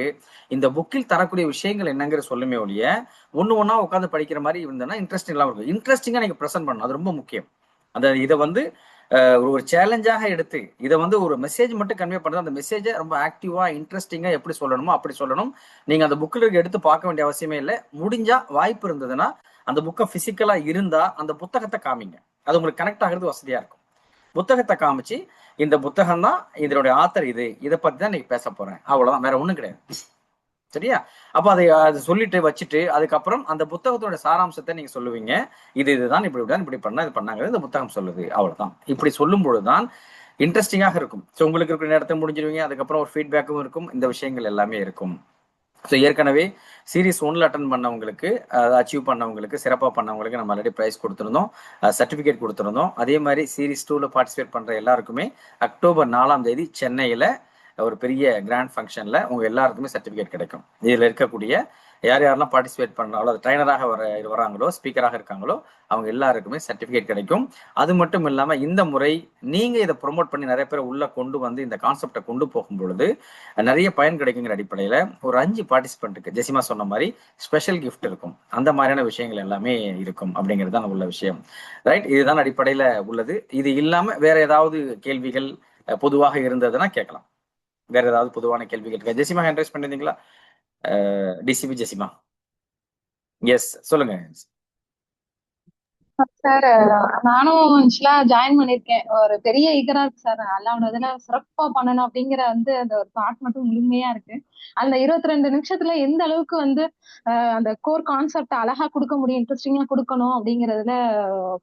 இந்த புக்கில் தரக்கூடிய விஷயங்கள் என்னங்கிற சொல்லுமே ஒழிய ஒண்ணா உட்காந்து படிக்கிற மாதிரி இருந்ததுன்னா இன்ட்ரெஸ்டிங் இல்லாம இருக்கும். இன்ட்ரெஸ்டிங்கா நீங்க ப்ரெசென்ட் பண்ணணும், அது ரொம்ப முக்கியம். அந்த இதை வந்து ஒரு சேலஞ்சாக எடுத்து இதை வந்து ஒரு மெசேஜ் மட்டும் கன்வே பண்ணுறது, அந்த மெசேஜை ரொம்ப ஆக்டிவா இன்ட்ரெஸ்டிங்கா எப்படி சொல்லணுமோ அப்படி சொல்லணும். நீங்க அந்த புக்கில் எடுத்து பார்க்க வேண்டிய அவசியமே இல்லை. முடிஞ்சா வாய்ப்பு இருந்ததுன்னா அந்த புக்கை பிசிக்கலா இருந்தா அந்த புத்தகத்தை காமிங்க, அது உங்களுக்கு கனெக்ட் ஆகிறது வசதியா இருக்கும். புத்தகத்தை காமிச்சு இந்த புத்தகம் தான், இதனுடைய ஆத்தர் இதை பத்தி தான் நீங்க பேச போறேன், அவ்வளவுதான், வேற ஒண்ணும் கிடையாது. சரியா? அப்ப அதை சொல்லிட்டு வச்சுட்டு அதுக்கப்புறம் அந்த புத்தகத்தோட சாராம்சத்தை நீங்க சொல்லுவீங்க. இதுதான் இப்படி பண்ணா இது பண்ணாங்க, இந்த புத்தகம் சொல்லுது, அவ்வளவுதான். இப்படி சொல்லும் பொழுதுதான் இன்ட்ரெஸ்டிங்காக இருக்கும். ஸோ உங்களுக்கு இருக்கிற நேரத்தை முடிஞ்சிருவீங்க. அதுக்கப்புறம் ஒரு ஃபீட்பேக்கும் இருக்கும், இந்த விஷயங்கள் எல்லாமே இருக்கும். ஸோ ஏற்கனவே சீரீஸ் 1ல அட்டன் பண்ணவங்களுக்கு, அச்சீவ் பண்ணவங்களுக்கு, சிறப்பாக பண்ணவங்களுக்கு நம்ம ஆல்ரெடி ப்ரைஸ் கொடுத்துருந்தோம், சர்டிஃபிகேட் கொடுத்துருந்தோம். அதே மாதிரி சீரீஸ் 2ல பார்ட்டிசிபேட் பண்ற எல்லாருக்குமே அக்டோபர் 4ஆம் தேதி சென்னையில ஒரு பெரிய கிராண்ட் ஃபங்க்ஷன்ல உங்க எல்லாருக்குமே சர்டிஃபிகேட் கிடைக்கும். இதுல இருக்கக்கூடிய யாரெல்லாம் பார்ட்டிசிபேட் பண்றாங்களோ, அது ட்ரைனராக வராங்களோ, ஸ்பீக்கராக இருக்காங்களோ, அவங்க எல்லாருக்குமே சர்டிஃபிகேட் கிடைக்கும். அது மட்டும் இல்லாம இந்த முறை நீங்க இதை ப்ரொமோட் பண்ணி நிறைய பேரை உள்ள கொண்டு வந்து இந்த கான்செப்டை கொண்டு போகும் பொழுது நிறைய பயன் கிடைக்குங்கிற அடிப்படையில ஒரு 5 பார்ட்டிசிபென்ட்டுக்கு ஜெசிமா சொன்ன மாதிரி ஸ்பெஷல் கிஃப்ட் இருக்கும். அந்த மாதிரியான விஷயங்கள் எல்லாமே இருக்கும் அப்படிங்கிறது தான் உள்ள விஷயம். ரைட். இதுதான் அடிப்படையில உள்ளது. இது இல்லாம வேற ஏதாவது கேள்விகள் பொதுவாக இருந்ததுன்னா கேட்கலாம். வேற ஏதாவது பொதுவான கேள்விகள் இருக்கா? ஜெசிமா ஹேண்ட் ரைஸ் பண்ணிருந்தீங்களா? டிசிபி ஜெசிமா. எஸ், சொல்லுங்க. சார், நானும் ஆக்சுவலா ஜாயின் பண்ணிருக்கேன். ஒரு பெரிய ஈகரா இருக்கு சார். அல்லாவோட இதுல சிறப்பா பண்ணணும் அப்படிங்கிற வந்து அந்த ஒரு தாட் மட்டும் முழுமையா இருக்கு. அந்த 22 நிமிஷத்துல எந்த அளவுக்கு வந்து அந்த கோர் கான்செப்ட் அழகா கொடுக்க முடியும், இன்ட்ரெஸ்டிங்கா கொடுக்கணும் அப்படிங்கறதுல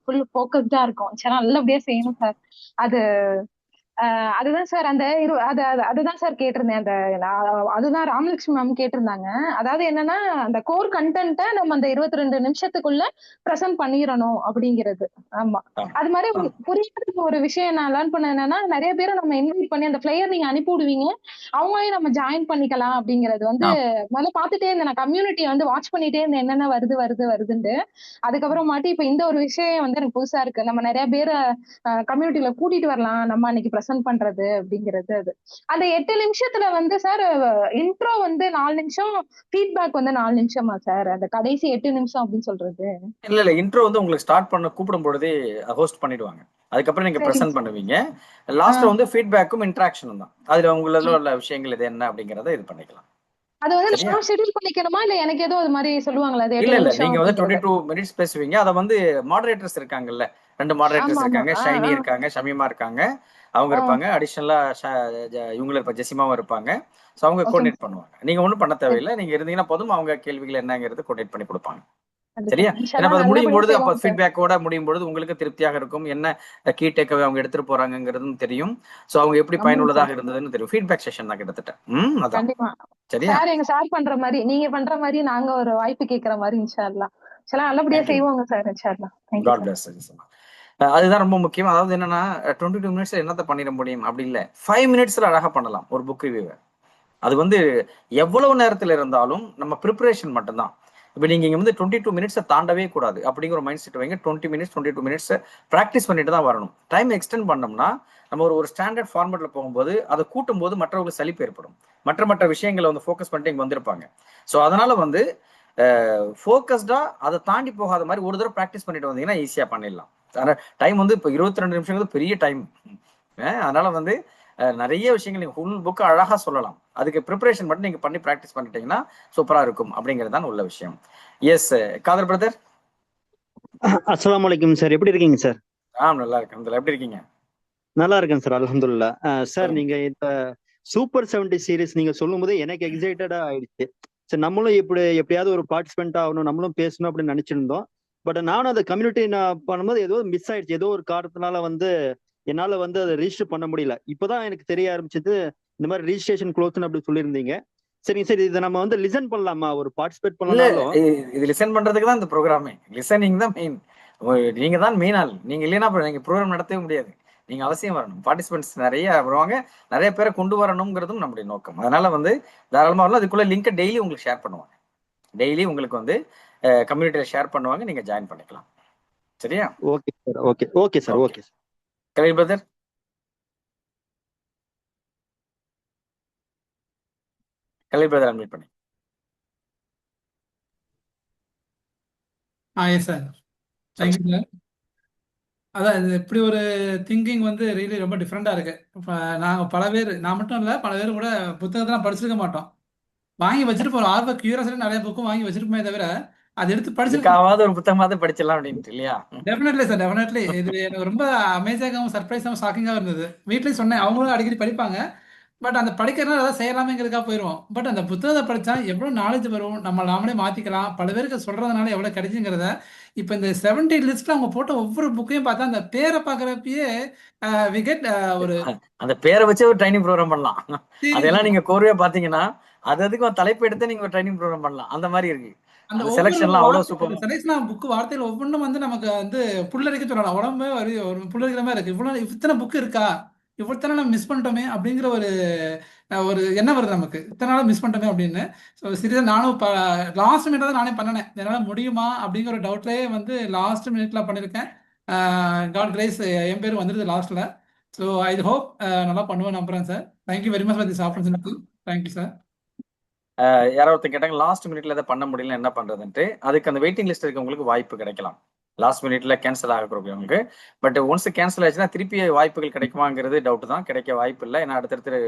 ஃபுல் ஃபோக்கஸ்டா இருக்கும். சரி, நல்லபடியா செய்யணும் சார். அது அதுதான் சார் அந்த அதுதான் சார் கேட்டிருந்தேன். அதுதான் ராமலட்சுமி மேம் கேட்டிருந்தாங்க. அதாவது என்னன்னா, அந்த கோர் கண்டென்ட்டை நம்ம அந்த 22 நிமிஷத்துக்குள்ள ப்ரெசென்ட் பண்ணிடணும் அப்படிங்கிறது. ஆமா, அது மாதிரி புரியாத ஒரு விஷயம் நான் லேர்ன் பண்ண என்னன்னா, நிறைய பேரை நம்ம இன்வைட் பண்ணி அந்த பிளேயர் நீங்க அனுப்பி விடுவீங்க, அவங்களையும் நம்ம ஜாயின் பண்ணிக்கலாம் அப்படிங்கிறது வந்து முதல்ல பார்த்துட்டே இருந்தேன். நான் கம்யூனிட்டியை வந்து வாட்ச் பண்ணிட்டே இருந்தேன், என்னென்ன வருதுன்ட்டு. அதுக்கப்புறமாட்டி இப்ப இந்த ஒரு விஷயம் வந்து எனக்கு புதுசா இருக்கு. நம்ம நிறைய பேரை கம்யூனிட்டியில கூட்டிட்டு வரலாம், நம்ம அன்னைக்கு ப்ரெசென்ட் பண்றது அப்படிங்கிறது. அது அந்த 8 நிமிஷத்துல வந்து சார் இன்ட்ரோ வந்து 4 நிமிஷம், ஃபீட்பேக் வந்து 4 நிமிஷமா சார்? அந்த கடைசி 8 நிமிஷம் அப்படின்னு சொல்றது? இல்ல, இன்ட்ரோ வந்து உங்களுக்கு ஸ்டார்ட் பண்ண கூப்பிடும் பொழுதே ஹோஸ்ட் பண்ணிடுவாங்க. அதுக்கப்புறம் நீங்க பிரசன்ட் பண்ணுவீங்க. லாஸ்ட்ல வந்து ஃபீட்பேக்கும் இன்டராக்ஷனும் தான். அதுல உங்களோட உள்ள விஷயங்கள் இது என்ன அப்படிங்கறத இது பண்ணிக்கலாம். அது வந்து நான் ஷெட்யூல் பண்ணிக்கணுமா இல்ல எனக்கு ஏதோ அது மாதிரி சொல்லுவாங்களா? அது இல்ல, நீங்க வந்து 22 மினிட்ஸ் பேசுவீங்க. அத வந்து மாடரேட்டர்ஸ் இருக்காங்கல்ல, 2 மாடரேட்டர்ஸ் ஆமா ஆமா இருக்காங்க, ஷைனி இருக்காங்க, ஷமீமா இருக்காங்க, அவங்க இருப்பாங்க. அடிஷனலா இவங்களும் இருப்பாங்க, ஜெசிமாவும் இருப்பாங்க. ஸோ அவங்க ஓகேங்க கோஆர்டினேட் பண்ணுவாங்க. நீங்க ஒன்றும் பண்ண தேவையில்லை. நீங்க இருந்தீங்கன்னா போதும், அவங்க கேள்விகள் என்னங்கிறது கோஆர்டினேட் பண்ணி கொடுப்பாங்க. கண்டிப்பா சரியா? ஏன்னா இன்ஷால்லா அப்ப அது முடியும் நல்லபடியா பொழுது, அப்ப செய்வோம் சார். ஃபீட்பேக்கோட முடியும் பொழுது உங்களுக்கு திருப்தியாக இருக்கும். என்ன கீ டேக்அவே அவங்க எடுத்துட்டு போறாங்கங்கிறதும் தெரியும். ஸோ அவங்க எப்படி ஆமாங்க சார். பயனுள்ளதாக இருந்ததுன்னு தெரியும். ஃபீட்பேக் செஷன் தான் கிட்டத்தட்ட. அதான். கண்டிப்பா சரியா? சார், எங்க சார் பண்ற மாதிரி நீங்க பண்ற மாதிரி நாங்க ஒரு வாய்ப்பு கேட்கற மாதிரி இன்ஷால்லா நல்லபடியா தேங்க்யூ. செய்வோங்க சார். இன்ஷால்லா thank you God sir. Bless Jesima. அதுதான் ரொம்ப முக்கியம். அதாவது என்னன்னா 22 மினிட்ஸ்ல என்னத்த பண்ணிட முடியும் அப்படி இல்லை, 5 மினிட்ஸ்ல அழகா பண்ணலாம் ஒரு புக் ரிவ்யூவை. அது வந்து எவ்வளவு நேரத்தில் இருந்தாலும் நம்ம ப்ரிப்பரேஷன் மட்டும்தான். இப்போ நீங்க இங்க வந்து 22 மினிட்ஸை தாண்டவே கூடாது அப்படிங்கிற ஒரு மைண்ட் செட் வைங்க. 20 மினிட்ஸ் 22 மினிட்ஸ் ப்ராக்டிஸ் பண்ணிட்டு தான் வரணும். டைம் எக்ஸ்டெண்ட் பண்ணோம்னா நம்ம ஒரு ஸ்டாண்டர்ட் ஃபார்மேட்ல போகும்போது அதை கூட்டும் போது மற்றவங்களுக்கு சலிப்பு ஏற்படும். மற்ற விஷயங்களை வந்து ஃபோக்கஸ் பண்ணிட்டு இங்க வந்திருப்பாங்க. ஸோ அதனால வந்து ஃபோக்கஸ்டா அதை தாண்டி போகாத மாதிரி ஒரு தடவை ப்ராக்டிஸ் பண்ணிட்டு வந்தீங்கன்னா ஈஸியா பண்ணிடலாம். ஆனால் டைம் வந்து இப்போ 22 நிமிஷங்கிறது பெரிய டைம். அதனால வந்து நிறைய விஷயங்கள் நீங்க ஃபுல் புக் அழகா சொல்லலாம். அதுக்கு ப்ரிப்பரேஷன் மட்டும் நீங்க பண்ணி ப்ராக்டிஸ் பண்ணிட்டீங்கன்னா சூப்பரா இருக்கும் அப்படிங்கிறது தான் உள்ள விஷயம். Yes Khader brother. அஸ்ஸலாமு அலைக்கும் சார், எப்படி இருக்கீங்க சார்? நல்லா இருக்கேன். எப்படி இருக்கீங்க? நல்லா இருக்கேன் சார், அல்ஹம்துலில்லாஹ். சார், சொல்லுங்க. நீங்க இந்த சூப்பர் 70 சீரிஸ் நீங்க சொல்லும் போது எனக்கு எக்ஸைட்டடா ஆயிடுச்சு. சரி, நம்மளும் எப்படியாவது ஒரு பார்ட்டிசிபென்ட் ஆகணும், நம்மளும் பேசணும் அப்படின்னு நினைச்சிருந்தோம். பட் நானும் அந்த கம்யூனிட்டி நான் பண்ணும்போது ஏதோ மிஸ் ஆயிடுச்சு. ஏதோ ஒரு காரணத்தினால வந்து என்னால வந்து அதை ரிஜிஸ்டர் பண்ண முடியல. இப்பதான் எனக்கு தெரிய ஆரம்பிச்சது இந்த மாதிரி ரிஜிஸ்ட்ரேஷன் க்ளோஸ்னு அப்படி சொல்லியிருந்தீங்க. சரிங்க சார், இதை நம்ம வந்து லிசன் பண்ணலாமா? ஒரு பார்ட்டிசிபேட் இல்ல, பண்ணனாலும் இது லிசன் பண்றதுக்கு தான் இந்த ப்ரோக்ராமே. லிசனிங் தான் மெயின். நீங்க தான் மெயின் ஆள். நீங்க இல்லைன்னா அப்புறம் நீங்க ப்ரோக்ராம் நடத்தவே முடியாது. நீங்க அவசியம் வரணும். பார்ட்டிசிபென்ட்ஸ் நிறைய வருவாங்க, நிறைய பேரை கொண்டு வரணுங்கிறதும் நம்முடைய நோக்கம். அதனால வந்து தாராளமா வரலாம். அதுக்குள்ள லிங்க் டெய்லி உங்களுக்கு ஷேர் பண்ணுவாங்க. டெய்லி உங்களுக்கு வந்து கம்யூனிட்டியில ஷேர் பண்ணுவாங்க, நீங்க ஜாயின் பண்ணிக்கலாம். சரியா? Okay sir, okay okay sir, okay sir. Khaleel brother. Khaleel brother admit பண்ணி. Yes sir, thank you sir. அதான் இது இப்படி ஒரு திங்கிங் வந்து ரியலி ரொம்ப டிஃப்ரெண்டாக இருக்கு. இப்போ நாங்கள் பல பேர், நான் மட்டும் இல்லை, பல பேர் கூட புத்தகத்தெல்லாம் படிச்சிருக்க மாட்டோம். வாங்கி வச்சிருப்போம், ஒரு ஆர்வ கியூரியாசிட்டி நிறைய புக்கும் வாங்கி வச்சிருப்போமே தவிர அதை எடுத்து படிச்சிருக்க. இதுக்காவது ஒரு புத்தகமாவது படிச்சிடலாம் அப்படின்ட்டு இல்லையா? Definitely sir, definitely. இது எனக்கு ரொம்ப அமேசிங்காகவும் சர்ப்ரைஸாகவும் ஷாக்கிங்காகவும் இருந்தது. வீட்லேயும் சொன்னேன், அவங்களும் அடிக்கடி படிப்பாங்க. பட் அந்த படிக்கிறனால ஏதாவது செய்யலாமேங்கிறதுக்காக போயிடுவோம். பட் அந்த புத்தகத்தை படித்தா எவ்வளோ நாலேஜ் வரும், நம்ம நாமளே மாற்றிக்கலாம், பல பேருக்கு சொல்கிறதுனால எவ்வளோ கிடைக்குங்கிறத. இப்போ இந்த 70 லிஸ்ட்டில் அவங்க போட்ட ஒவ்வொரு புக்கையும் பார்த்தா அந்த பேரை பார்க்குறப்பயே வி கெட் ஒரு அந்த பேரை வச்சு ஒரு ட்ரைனிங் ப்ரோக்ராம் பண்ணலாம். அதெல்லாம் நீங்க கோர்வையா பாத்தீங்கன்னா அதுக்கு ஒரு தலைப்பு எடுத்து நீங்க ஒரு ட்ரைனிங் ப்ரோக்ராம் பண்ணலாம். அந்த மாதிரி இருக்கு. அந்த அந்த ஒவ்வொரு செலக்ஷன்லாம் அவ்வளவு சூப்பர். செலக்ஷன் புக் வார்த்தையில் ஒவ்வொன்றும் வந்து நமக்கு வந்து புல்லரிக்க சொல்லலாம். உடம்பு ஒரு புல்லரிக்கிற மாதிரி இருக்கு. இத்தனை புக்கு இருக்கா, இவ்வளோ நம்ம மிஸ் பண்ணிட்டோமே அப்படிங்கிற ஒரு ஒரு எண்ணம் வருது நமக்கு. இத்தனை நாளாக மிஸ் பண்ணிட்டோமே அப்படின்னு. ஸோ சீரியஸாக நானும் இப்போ லாஸ்ட் மினிட் தான் நானே பண்ணினேன். என்னால் முடியுமா அப்படிங்கிற ஒரு டவுட்லேயே வந்து லாஸ்ட் மினிட்ல பண்ணியிருக்கேன். காட் கிரேஸ் என் பேர் வந்துடுது லாஸ்ட்டில். ஸோ ஐ ஹோப் நல்லா பண்ணுவேன் நம்புறேன் sir. Thank you very much for this opportunity. Thank you sir. யாராவது ஒருத்தர் கேட்டாங்க லாஸ்ட் மினிட்ல எதை பண்ண முடியல என்ன பண்றதுன்ட்டு. அதுக்கு அந்த வெயிட்டிங் லிஸ்ட் இருக்கவங்களுக்கு வாய்ப்பு கிடைக்கலாம். லாஸ்ட் மினிட்ல கேன்சல் ஆகக்கூடியவங்களுக்கு. பட் ஒன்ஸ் கேன்சல் ஆச்சுன்னா திருப்பி வாய்ப்புகள் கிடைக்குமாங்கிறது டவுட் தான். கிடைக்க வாய்ப்பு இல்லை, ஏன்னா அடுத்தடுத்து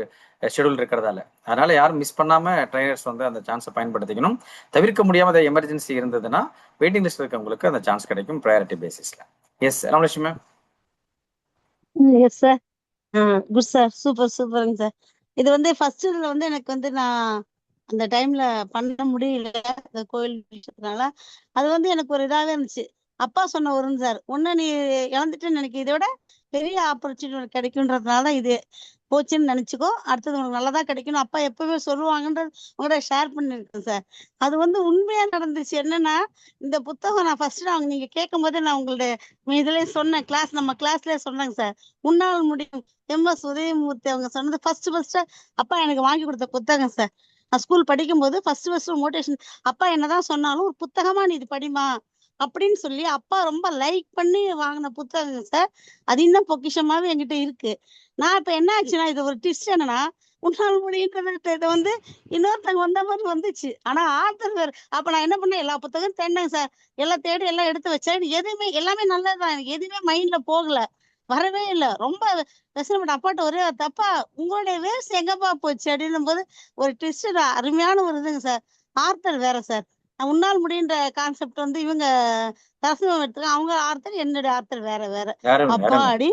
ஷெடியூல் இருக்கிறதால. அதனால யாரும் மிஸ் பண்ணாம ட்ரைனர்ஸ் வந்து அந்த சான்ஸை பயன்படுத்திக்கணும். தவிர்க்க முடியாம எமர்ஜென்சி இருந்ததுன்னா வெயிட்டிங் லிஸ்ட் இருக்கவங்களுக்கு அந்த சான்ஸ் கிடைக்கும் ப்ரையாரிட்டி பேசிஸ்ல. Yes Ramalakshmi ma'am. Yes sir. Good sir, super சூப்பருங்க சார். இது வந்து ஃபர்ஸ்ட் இதுல வந்து எனக்கு வந்து நான் அந்த டைம்ல பண்ண முடியல, அந்த கோயில் விஷயத்தினால. அது வந்து எனக்கு ஒரு இதாவே இருந்துச்சு. அப்பா சொன்ன வருங்க சார், ஒன்னு நீ இழந்துட்டுன்னு நினைக்க, இதோட பெரிய ஆப்பர்ச்சுனிட்டி கிடைக்கும்ன்றதுனால இது போச்சுன்னு நினைச்சுக்கோ, அடுத்தது உனக்கு நல்லதா கிடைக்கணும் அப்பா எப்பவுமே சொல்லுவாங்கன்றது உங்கள்கிட்ட ஷேர் பண்ணிருக்கேன் சார். அது வந்து உண்மையா நடந்துச்சு. என்னன்னா, இந்த புத்தகம் நான் ஃபர்ஸ்ட் நீங்க கேட்கும் போதே நான் உங்களுடைய இதுலயே சொன்னேன், நம்ம கிளாஸ்லயே சொன்னாங்க சார். உன்னால் முடியும் MS உதயமூர்த்தி அவங்க சொன்னது ஃபர்ஸ்ட் அப்பா எனக்கு வாங்கி கொடுத்த புத்தகம் சார். நான் ஸ்கூல் படிக்கும் போது ஃபர்ஸ்ட் மோட்டிவேஷன், அப்பா என்னதான் சொன்னாலும் ஒரு புத்தகமா நீ இது படிமா அப்படின்னு சொல்லி அப்பா ரொம்ப லைக் பண்ணி வாங்கின புத்தகம் சார். அது இன்னும் பொக்கிஷமாவே என்கிட்ட இருக்கு. நான் இப்ப என்ன ஆச்சுன்னா, இது ஒரு ட்விஸ்ட் என்னன்னா, உன்னால் முடியுன்ற இதை வந்து இன்னொருத்தவங்க வந்த மாதிரி வந்துச்சு. ஆனா ஆத்தர் வேற. அப்ப நான் என்ன பண்ணேன், எல்லா புத்தகம் தேடினேன் சார். எல்லாம் தேடி எல்லாம் எடுத்து வச்சேன். எதுவுமே எல்லாமே நல்லதுதான், எனக்கு எதுவுமே மைண்ட்ல போகல, வரவே இல்லை. ரொம்ப பேசணும். அப்பாட்ட ஒரே தப்பா, உங்களுடைய வேர்ஸ் எங்கப்பா போச்சு அப்படின்னும் போது ஒரு ட்விஸ்ட், அருமையான ஒரு இதுங்க சார். ஆர்த்தர் வேற சார். உன்னால் முடியுன்ற கான்செப்ட் வந்து இவங்க தசமம் எடுத்துருக்காங்க. அவங்க ஆர்த்தர் என்னுடைய ஆர்த்தர் வேற வேற. அருமை அருமை. அப்பாடி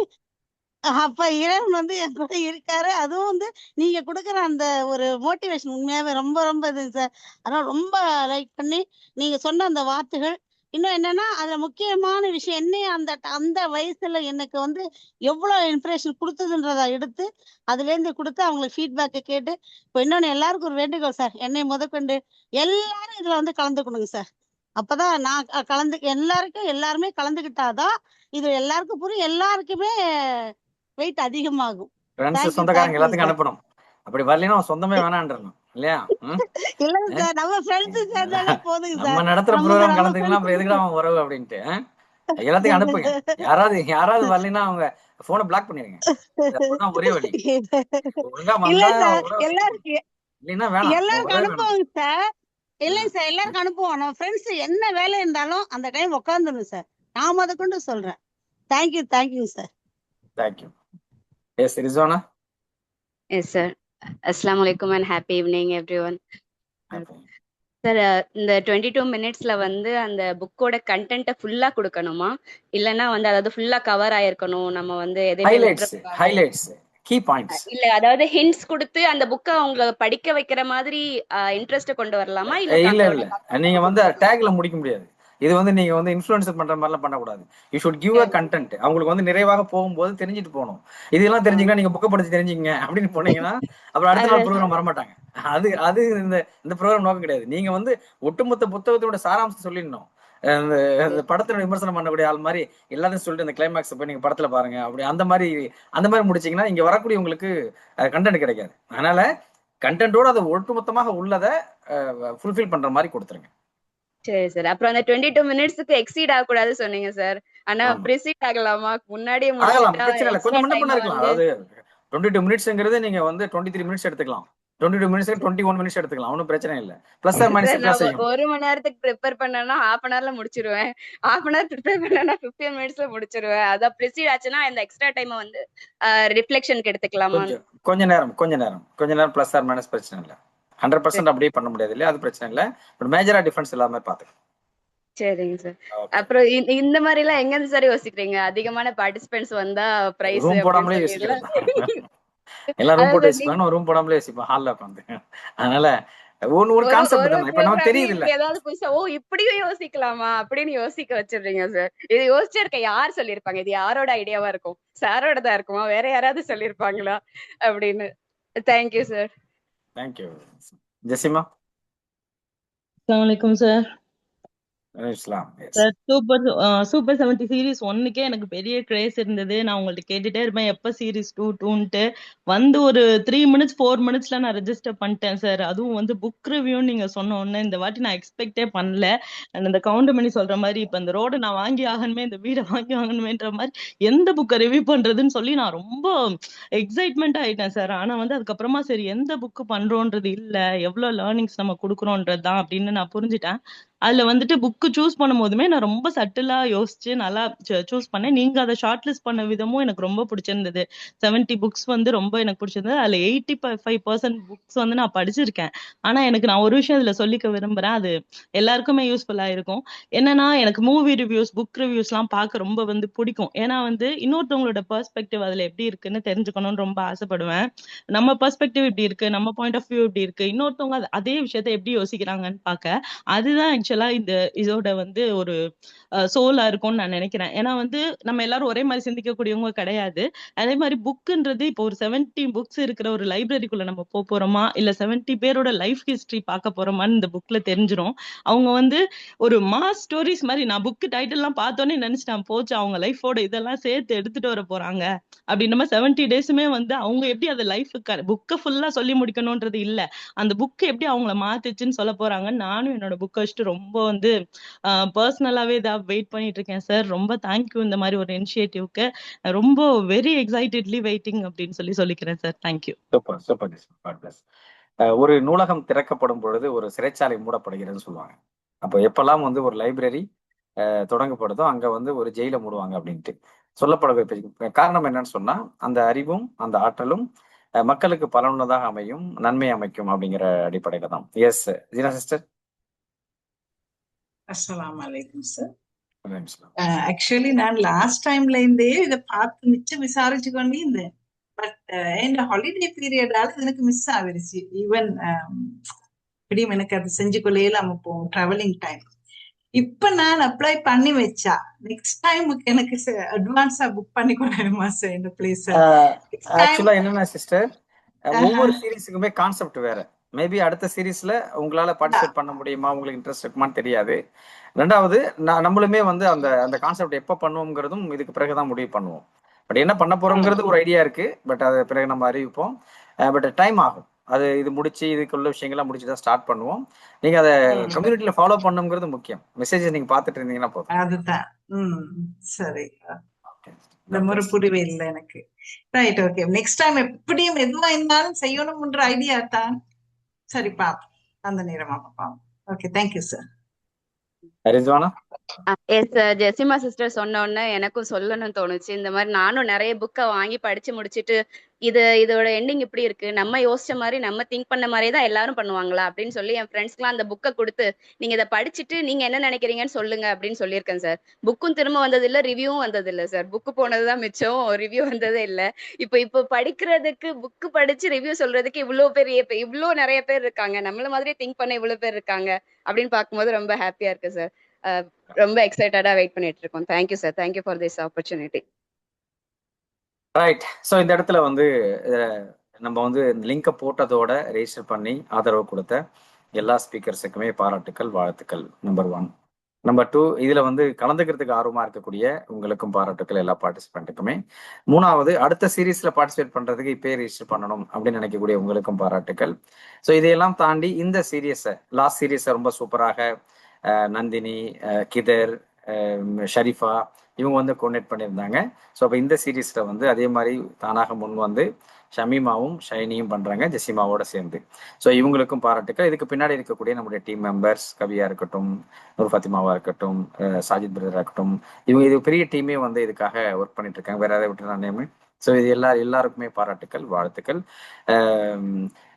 அப்ப இறைவன் வந்து என் கூட இருக்காரு. அதுவும் வந்து நீங்க கொடுக்குற அந்த ஒரு மோட்டிவேஷன் உண்மையாவே ரொம்ப ரொம்ப இது சார். அதனால ரொம்ப லைக் பண்ணி நீங்க சொன்ன அந்த வார்த்தைகள். இன்னும் என்னன்னா அதுல முக்கியமான விஷயம் என்னைய அந்த அந்த வயசுல எனக்கு வந்து எவ்வளவு இன்ஸ்பிரேஷன் கொடுத்ததுன்றத எடுத்து அதுல இருந்து கொடுத்து அவங்களுக்கு ஃபீட்பேக்கை கேட்டு இப்போ இன்னொன்னு எல்லாருக்கும் ஒரு வேண்டுகோள் சார். என்னை முதற்கொண்டு எல்லாரும் இதுல வந்து கலந்துக்கணுங்க சார். அப்பதான் நான் எல்லாருமே கலந்துக்கிட்டாதான் இது எல்லாருக்கும் புரியும், எல்லாருக்குமே வெயிட் அதிகமாகும். ஃப்ரெண்ட்ஸ் தேங்க்யூ சொந்தக்காரங்க தேங்க்யூ எல்லாத்துக்கும் சார். அனுப்பணும். அப்படி வரலைன்னா அவன் சொந்தமே வேணான்றணும் இல்லையா? இல்லைங்க சார், நம்ம ஃப்ரெண்ட்ஸ் சேர்ந்தாலே போதுங்க நம்ம சார். நடத்துற நமக்கு ப்ரோக்ராம் நம்ம கலந்துக்கலாம், அப்புறம் எதுக்குடா அவன் உறவு அப்படின்ட்டு எல்லாத்துக்கும் அனுப்புங்க. யாராவது வரலைன்னா அவங்க போனை பிளாக் பண்ணிருங்க. அதுதான் ஒரே வழி. ஒழுங்கா இல்ல வந்தா சார், உறவு, எல்லாருக்கும் இல்லைன்னா வேணாம், எல்லாருக்கும் உறவே வேணாம். அனுப்புவோங்க சார். இல்லைங்க சார், எல்லாருக்கும் அனுப்புவோம். நம்ம ஃப்ரெண்ட்ஸ் என்ன வேலை இருந்தாலும் அந்த டைம் உட்காந்துரும் சார். நான் முத கொண்டு சொல்றேன். Thank you thank you sir. Thank you. Yes Rizwana. Yes, sir. Assalamu alaikum and happy evening, everyone. Sir, இந்த 22 மினிட்ஸ்ல வந்து அந்த புக்கோட கண்டென்ட்டை ஃபுல்லா கொடுக்கணுமா? இல்லைன்னா வந்து அதாவது ஃபுல்லா கவர் ஆயிருக்கணும், நம்ம வந்து எதையுமே விட்டுறக்கூடாது? Highlights key points. இல்ல அதாவது ஹிண்ட்ஸ் கொடுத்து அந்த புக்கை அவங்கள படிக்க வைக்கிற மாதிரி இன்ட்ரெஸ்ட் கொண்டு வரலாமா? இல்ல இல்ல நீங்க வந்து டேக்ல முடிக்க முடியாது. இது வந்து நீங்க வந்து இன்ஃப்ளூயன்ஸ் பண்ற மாதிரிலாம் பண்ணக்கூடாது. You should give a content. அவங்களுக்கு வந்து நிறைவாக போகும்போது தெரிஞ்சுட்டு போகணும். இதெல்லாம் தெரிஞ்சுக்கினா நீங்க புக்கை படிச்சு தெரிஞ்சுங்க அப்படின்னு போனீங்கன்னா அப்புறம் அடுத்த நாள் ப்ரோக்ராம் வரமாட்டாங்க. அது இந்த ப்ரோக்ராம் நோக்கம் கிடையாது. நீங்க வந்து ஒட்டுமொத்த புத்தகத்தோட சாராம்சம் சொல்லிடணும். இந்த படத்தோட விமர்சனம் பண்ணக்கூடிய ஆள் மாதிரி எல்லாத்தையும் சொல்லிட்டு இந்த கிளைமேக்ஸ் போய் நீங்க படத்துல பாருங்க அப்படி அந்த மாதிரி முடிச்சீங்கன்னா இங்க வரக்கூடிய உங்களுக்கு கண்டென்ட் கிடைக்காது. அதனால கண்டென்ட்டோட அதை ஒட்டுமொத்தமாக உள்ளதை ஃபுல்ஃபில் பண்ற மாதிரி கொடுத்துருங்க. சரி சார். அப்புறம் அந்த 22 மினிட்ஸ்க்கு எக்ஸீட் ஆகக்கூடாது சொன்னீங்க சார். ஆனா ப்ரிசீட் ஆகலாமா? முன்னாடியே முடிச்சிட்டா பிரச்சனை இல்லை, கொஞ்சம் முன்ன பண்ண இருக்கலாம். வந்து அதாவது 22 மினிட்ஸ்ங்கிறது நீங்க வந்து 23 மினிட்ஸ் எடுத்துக்கலாம், 22 மினிட்ஸ் 21 மினிட்ஸ் எடுத்துக்கலாம், ஒன்றும் பிரச்சனை இல்லை. பிளஸ் ஆர் மைனஸ் சார், நான் 1 மணி நேரத்துக்கு ப்ரிப்பேர் பண்ணேன்னா half an hourல முடிச்சிருவேன். half an hour ப்ரிப்பேர் பண்ணேன்னா 15 மினிட்ஸ்ல முடிச்சிருவேன். அதான் ப்ரிசீட் ஆச்சுன்னா இந்த எக்ஸ்ட்ரா டைமை வந்து ரிஃப்ளெக்ஷனுக்கு எடுத்துக்கலாமா? கொஞ்ச நேரம் பிளஸ் ஆர் மைனஸ் பிரச்சனை இல்லை. 100% அப்படியே பண்ண முடியாது இல்லையா? அது பிரச்சனை இல்லை. பட் மேஜரா டிஃபரன்ஸ் எல்லாமே பார்த்துக்கலாம். சரிங்க சார். அப்புறம் இந்த மாதிரி எல்லாம் எங்க இருந்து சார் யோசிக்கிறீங்க? அதிகமான பார்ட்டிசிபென்ட்ஸ் வந்தா பிரைஸ் ரூம் போடாமலே யோசிக்கிறேன். எல்லாம் ரூம் போட்டு யோசிப்பாங்க, ரூம் போடாமலே யோசிப்போம் ஹால்ல உட்காந்து. அதனால ஒரு கான்செப்ட் தானே. இப்ப நமக்கு தெரியுது இல்ல, ஏதாவது புதுசா இப்படியும் யோசிக்கலாமா அப்படின்னு யோசிக்க வச்சிடுறீங்க சார். இது யோசிச்சிருக்க யார் சொல்லிருப்பாங்க? இது யாரோட ஐடியாவா இருக்கும்? சாரோட தான் இருக்குமா? வேற யாராவது சொல்லிருப்பாங்களா அப்படின்னு. Thank you sir. தேங்க்யூ. ஜெசிமா. அஸ்ஸலாமு அலைக்கும் சார். சார், சூப்பர் 70 சீரிஸ் 1க்கே எனக்கு பெரிய கிரேஸ் இருந்தது. நான் உங்கள்ட்ட கேட்டுட்டே இருப்பேன் எப்ப சீரிஸ் 2ன்ட்டு. வந்து ஒரு 3 மினிட்ஸ் 4 மினிட்ஸ்ல நான் ரெஜிஸ்டர் பண்ணிட்டேன் சார். அதுவும் வந்து புக் ரிவ்யூன்னு நீங்க சொன்ன உடனே இந்த வாட்டி நான் எக்ஸ்பெக்டே பண்ணல. இந்த கவுண்ட் பண்ணி சொல்ற மாதிரி இப்ப இந்த ரோட நான் வாங்கி ஆகணுமே, இந்த வீடை வாங்கி ஆகணுமேன்ற மாதிரி எந்த புக்கை ரிவ்யூ பண்றதுன்னு சொல்லி நான் ரொம்ப எக்ஸைட்மெண்ட் ஆயிட்டேன் சார். ஆனா வந்து அதுக்கப்புறமா சரி எந்த புக்கு பண்றோன்றது இல்ல, எவ்வளவு லேர்னிங்ஸ் நம்ம கொடுக்குறோன்றது தான் அப்படின்னு நான் புரிஞ்சுட்டேன். அதுல வந்துட்டு புக்கு சூஸ் பண்ணும் போதுமே நான் ரொம்ப சட்டிலா யோசிச்சு நல்லா சூஸ் பண்ணேன். நீங்க அதை ஷார்ட் லிஸ்ட் பண்ண விதமும் எனக்கு ரொம்ப பிடிச்சிருந்தது. 70 புக்ஸ் வந்து ரொம்ப எனக்கு பிடிச்சிருந்தது. அதுல 85% புக்ஸ் வந்து நான் படிச்சிருக்கேன். ஆனா எனக்கு நான் ஒரு விஷயம் இதுல சொல்லிக்க விரும்புறேன், அது எல்லாருக்குமே யூஸ்ஃபுல்லா இருக்கும். என்னன்னா எனக்கு மூவி ரிவ்யூஸ் புக் ரிவ்யூஸ் எல்லாம் பார்க்க ரொம்ப வந்து பிடிக்கும். ஏன்னா வந்து இன்னொருத்தவங்களோட பெர்ஸ்பெக்டிவ் அதுல எப்படி இருக்குன்னு தெரிஞ்சுக்கணும்னு ரொம்ப ஆசைப்படுவேன். நம்ம பெர்ஸ்பெக்டிவ் இப்படி இருக்கு, நம்ம பாயிண்ட் ஆஃப் வியூ இப்படி இருக்கு, இன்னொருத்தவங்க அதே விஷயத்த எப்படி யோசிக்கிறாங்கன்னு பார்க்க அதுதான் ஆக்சுவலா இந்த இதோட வந்து ஒரு சோலா இருக்கும்னு நான் நினைக்கிறேன். ஏன்னா வந்து நம்ம எல்லாரும் ஒரே மாதிரி சிந்திக்கக்கூடியவங்க கிடையாது. அதே மாதிரி புக்குன்றது இப்போ ஒரு 70 புக்ஸ் இருக்கிற ஒரு லைப்ரரிக்குள்ள நம்ம போறோமா இல்ல 70 பேரோட லைஃப் ஹிஸ்டரி பார்க்க போறோமான்னு இந்த புக்ல தெரிஞ்சிரும். அவங்க வந்து ஒரு மாஸ் ஸ்டோரிஸ் மாதிரி, நான் புக்கு டைட்டில் எல்லாம் பார்த்தோன்னே நினைச்சிட்டேன் போச்சு அவங்க லைஃபோட இதெல்லாம் சேர்த்து எடுத்துட்டு வர போறாங்க அப்படின்ற மாதிரி. 70 டேஸுமே வந்து அவங்க எப்படி அதை லைஃப் புக்கை ஃபுல்லா சொல்லி முடிக்கணும்ன்றது இல்ல, அந்த புக்கு எப்படி அவங்கள மாத்துச்சுன்னு சொல்ல போறாங்க. நானும் என்னோட புக்கை வச்சுட்டு ரொம்ப வந்து பர்சனலாவே இதை வெயிட் பண்ணிட்டு இருக்கேன் சார். ரொம்ப தேங்க்யூ இந்த மாதிரி ஒரு இனிஷியேட்டிவ்க்கு. ரொம்ப வெரி எக்ஸைட்டட்லி வெயிட்டிங் அப்படின்னு சொல்லிக்கிறேன் sir. Thank you. Super super. God bless. ஒரு நூலகம் திறக்கப்படும் பொழுது ஒரு சிறைச்சாலை மூடப்படுகிறதுன்னு சொல்லுவாங்க. அப்போ எப்பெல்லாம் வந்து ஒரு லைப்ரரி தொடங்கப்படுதோ அங்க வந்து ஒரு ஜெயில மூடுவாங்க அப்படின்ட்டு சொல்லப்பட காரணம் என்னன்னு சொன்னா அந்த அறிவும் அந்த ஆற்றலும் மக்களுக்கு பலனுள்ளதாக அமையும், நன்மை அமைக்கும் அப்படிங்கிற அடிப்படையில தான். Yes Jeena sister. அஸ்ஸலாமு அலைக்கும் சார். வலைக்கம் ஆக்சுவலி நான் லாஸ்ட் டைம்ல இருந்தே இதை பார்த்து மிச்சம் விசாரிச்சு கொண்டு இருந்தேன். பட் என் ஹாலிடே பீரியடால எனக்கு மிஸ் ஆகிருச்சு. ஈவன் இப்படியும் எனக்கு அது செஞ்சு கொள்ளையில போவோம் டிராவலிங் டைம். இப்ப நான் அப்ளை பண்ணி வச்சா நெக்ஸ்ட் டைமுக்கு எனக்கு அட்வான்ஸா புக் பண்ணி கொள்ளணுமா சார் இந்த பிளேஸ்? ஆக்சுவலா என்னன்னா சிஸ்டர், ஒவ்வொரு சீரீஸுக்குமே கான்செப்ட் வேற. மேபி அடுத்த சீரீஸ்ல உங்களால பார்ட்டிசிபேட் பண்ண முடியுமா, உங்களுக்கு இன்ட்ரெஸ்ட் இருக்குமான்னு தெரியாது. ரெண்டாவது நம்மளுமே வந்து அந்த அந்த கான்செப்ட் எப்போ பண்ணுவோங்கிறதும் இதுக்கு பிறகுதான் முடிவு பண்ணுவோம். பட் என்ன பண்ண போறோங்கிறது ஒரு ஐடியா இருக்கு. பட் அது பிறகு நம்ம அறிவிப்போம். பட் டைம் ஆகும். அது இது முடிச்சு இதுக்குள்ள விஷயங்கள்லாம் முடிச்சு தான் ஸ்டார்ட் பண்ணுவோம். நீங்க அதை கம்யூனிட்டியில ஃபாலோ பண்ணுங்கிறது முக்கியம். மெசேஜஸ் நீங்க பார்த்துட்டு இருந்தீங்கன்னா போதும். அதுதான். சரி, இந்த முறை புரியவே இல்லை எனக்கு. Right, okay. நெக்ஸ்ட் டைம் எப்படியும் எதுவா இருந்தாலும் செய்யணும்ன்ற ஐடியா தான். சரி, பாப்போம் அந்த நேரமா பாப்போம். Okay, thank you sir. Rizwana? Yes Jesima sister சொன்ன உடனே எனக்கும் சொல்லணும்னு தோணுச்சு. இந்த மாதிரி நானும் நிறைய புக்கை வாங்கி படிச்சு முடிச்சுட்டு இதோட எண்டிங் இப்படி இருக்கு, நம்ம யோசிச்ச மாதிரி நம்ம திங்க் பண்ண மாதிரியே தான் எல்லாரும் பண்ணுவாங்களா அப்படின்னு சொல்லி என் ஃப்ரெண்ட்ஸ்க்குலாம் அந்த புக்கை கொடுத்து நீங்க இதை படிச்சுட்டு நீங்க என்ன நினைக்கிறீங்கன்னு சொல்லுங்க அப்படின்னு சொல்லியிருக்கேன் சார். புக்கும் திரும்ப வந்தது இல்லை, ரிவ்யூவும் வந்தது இல்லை சார். புக்கு போனதுதான் மிச்சம், ரிவ்யூ வந்ததே இல்லை. இப்போ படிக்கிறதுக்கு புக்கு படிச்சு ரிவ்யூ சொல்றதுக்கு இவ்வளோ நிறைய பேர் இருக்காங்க, நம்மள மாதிரி திங்க் பண்ண இவ்வளவு பேர் இருக்காங்க அப்படின்னு பார்க்கும்போது ரொம்ப ஹாப்பியா இருக்கு சார். ரொம்ப எக்ஸைட்டடா வெயிட் பண்ணிட்டு இருக்கோம். Thank you sir, thank you for this opportunity. Right. So இந்த இடத்துல வந்து நம்ம வந்து லிங்கை போட்டதோட ரெஜிஸ்டர் பண்ணி ஆதரவு கொடுத்த எல்லா ஸ்பீக்கர்ஸுக்குமே பாராட்டுக்கள், வாழ்த்துக்கள். நம்பர் 1. நம்பர் 2, இதுல வந்து கலந்துக்கிறதுக்கு ஆர்வமா இருக்கக்கூடிய உங்களுக்கும் பாராட்டுக்கள், எல்லா பார்ட்டிசிபென்ட்டுக்குமே. 3வது, அடுத்த சீரீஸ்ல பார்ட்டிசிபேட் பண்றதுக்கு இப்பயே ரெஜிஸ்டர் பண்ணணும் அப்படின்னு நினைக்கக்கூடிய உங்களுக்கும் பாராட்டுக்கள். ஸோ இதையெல்லாம் தாண்டி இந்த சீரியஸை, லாஸ்ட் சீரீஸை ரொம்ப சூப்பராக நந்தினி, கிதர், ஷரீஃபா இவங்க வந்து கோஆர்டினேட் பண்ணியிருந்தாங்க. ஸோ அப்போ இந்த சீரீஸில் வந்து அதே மாதிரி தானாக முன் வந்து ஷமீமாவும் ஷைனியும் பண்ணுறாங்க ஜெசிமாவோட சேர்ந்து. ஸோ இவங்களுக்கும் பாராட்டுக்கள். இதுக்கு பின்னாடி இருக்கக்கூடிய நம்முடைய டீம் மெம்பர்ஸ், கவியா இருக்கட்டும், நூர் ஃபாத்திமாவா இருக்கட்டும், சாஜித் பிரதரா இருக்கட்டும், இவங்க இது பெரிய டீமே வந்து இதுக்காக ஒர்க் பண்ணிட்டு இருக்காங்க. வேற ஏதாவது விட்டு நேம். ஸோ இது எல்லாருக்குமே பாராட்டுக்கள், வாழ்த்துக்கள்.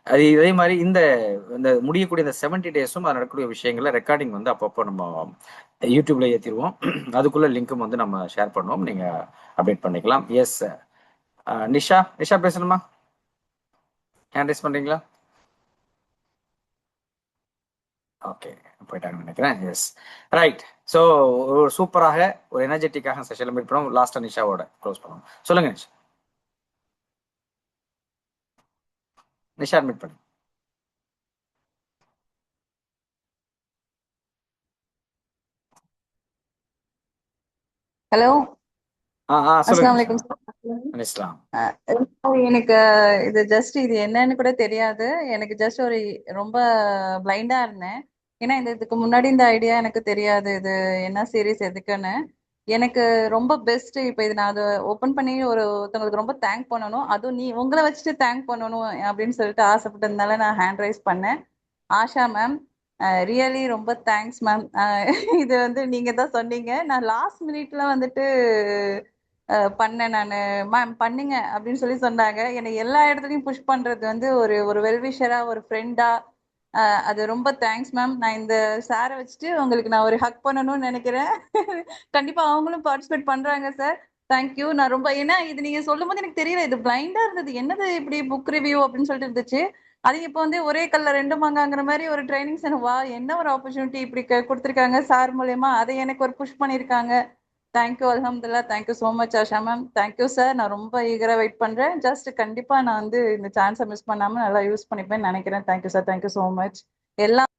அது இதே மாதிரி இந்த முடியக்கூடிய இந்த 70 டேஸும் அது நடக்கக்கூடிய விஷயங்களை ரெக்கார்டிங் வந்து அப்பப்போ நம்ம யூடியூப்ல ஏற்றிடுவோம். அதுக்குள்ள லிங்க்கும் வந்து நம்ம ஷேர் பண்ணுவோம், நீங்க அப்டேட் பண்ணிக்கலாம். எஸ் நிஷா பேசணுமா? ஹேண்ட் ரைஸ் பண்றீங்களா? ஓகே, போயிட்டாங்கன்னு நினைக்கிறேன். S, right. ஸோ ஒரு சூப்பராக ஒரு எனர்ஜெட்டிக்காக செஷன்ல மீட் பண்ணுவோம். லாஸ்டா நிஷாவோட க்ளோஸ் பண்ணுவோம். சொல்லுங்க நிஷா. நிஷா அட்மிட் பண்ணு. ஹலோ, சொல்லுங்க. எனக்கு இது ஜஸ்ட் இது என்னன்னு கூட தெரியாது. எனக்கு ஜஸ்ட் ஒரு ரொம்ப பிளைண்டா இருந்தேன். ஏன்னா இதுக்கு முன்னாடி இந்த ஐடியா எனக்கு தெரியாது, இது என்ன சீரீஸ் எதுக்குன்னு. எனக்கு ரொம்ப பெஸ்ட். இப்போ இது நான் அதை ஓப்பன் பண்ணி ஒருத்தவங்களுக்கு ரொம்ப தேங்க் பண்ணணும், அதுவும் உங்களை வச்சுட்டு தேங்க் பண்ணணும் அப்படின்னு சொல்லிட்டு ஆசைப்பட்டதுனால நான் ஹேண்ட் ரைஸ் பண்ணேன். ஆஷா மேம், ரியலி ரொம்ப தேங்க்ஸ் மேம். இது வந்து நீங்க தான் சொன்னீங்க, நான் லாஸ்ட் மினிட்ல வந்துட்டு பண்ணேன் நான். மேம் பண்ணுங்க அப்படின்னு சொல்லி சொன்னாங்க. என்னை எல்லா இடத்துலையும் புஷ் பண்றது வந்து ஒரு வெல்விஷரா, ஒரு ஃப்ரெண்டா, அது ரொம்ப தேங்க்ஸ் மேம். நான் இந்த சாரை வச்சுட்டு உங்களுக்கு நான் ஒரு ஹக் பண்ணணும்னு நினைக்கிறேன். கண்டிப்பா அவங்களும் பார்ட்டிசிபேட் பண்றாங்க சார். தேங்க்யூ. நான் ரொம்ப, ஏன்னா இது நீங்க சொல்லும் போது எனக்கு தெரியல, இது பிளைண்டா இருந்தது, என்னது இப்படி புக் ரிவ்யூ அப்படின்னு சொல்லிட்டு இருந்துச்சு. அது இப்போ வந்து ஒரே கல்ல 2 மாங்காங்கிற மாதிரி ஒரு ட்ரைனிங் சென்டர். வா, என்ன ஒரு ஆப்பர்ச்சுனிட்டி இப்படி கொடுத்துருக்காங்க சார் மூலயமா, அதை எனக்கு ஒரு புஷ் பண்ணியிருக்காங்க. தேங்க்யூ, அல்ஹம்துலில்லா. Thank you so much Asha ma'am. Thank you sir. நான் ரொம்ப ஈகரா வெயிட் பண்றேன். ஜஸ்ட் கண்டிப்பா நான் வந்து இந்த சான்ஸை மிஸ் பண்ணாம நல்லா யூஸ் பண்ணிப்பேன்னு நினைக்கிறேன். Thank you sir, thank you so much. எல்லாம்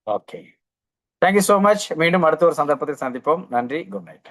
ஓகே, தேங்க்யூ ஸோ மச். மீண்டும் அடுத்த ஒரு சந்தர்ப்பத்தில் சந்திப்போம். நன்றி, குட் நைட்.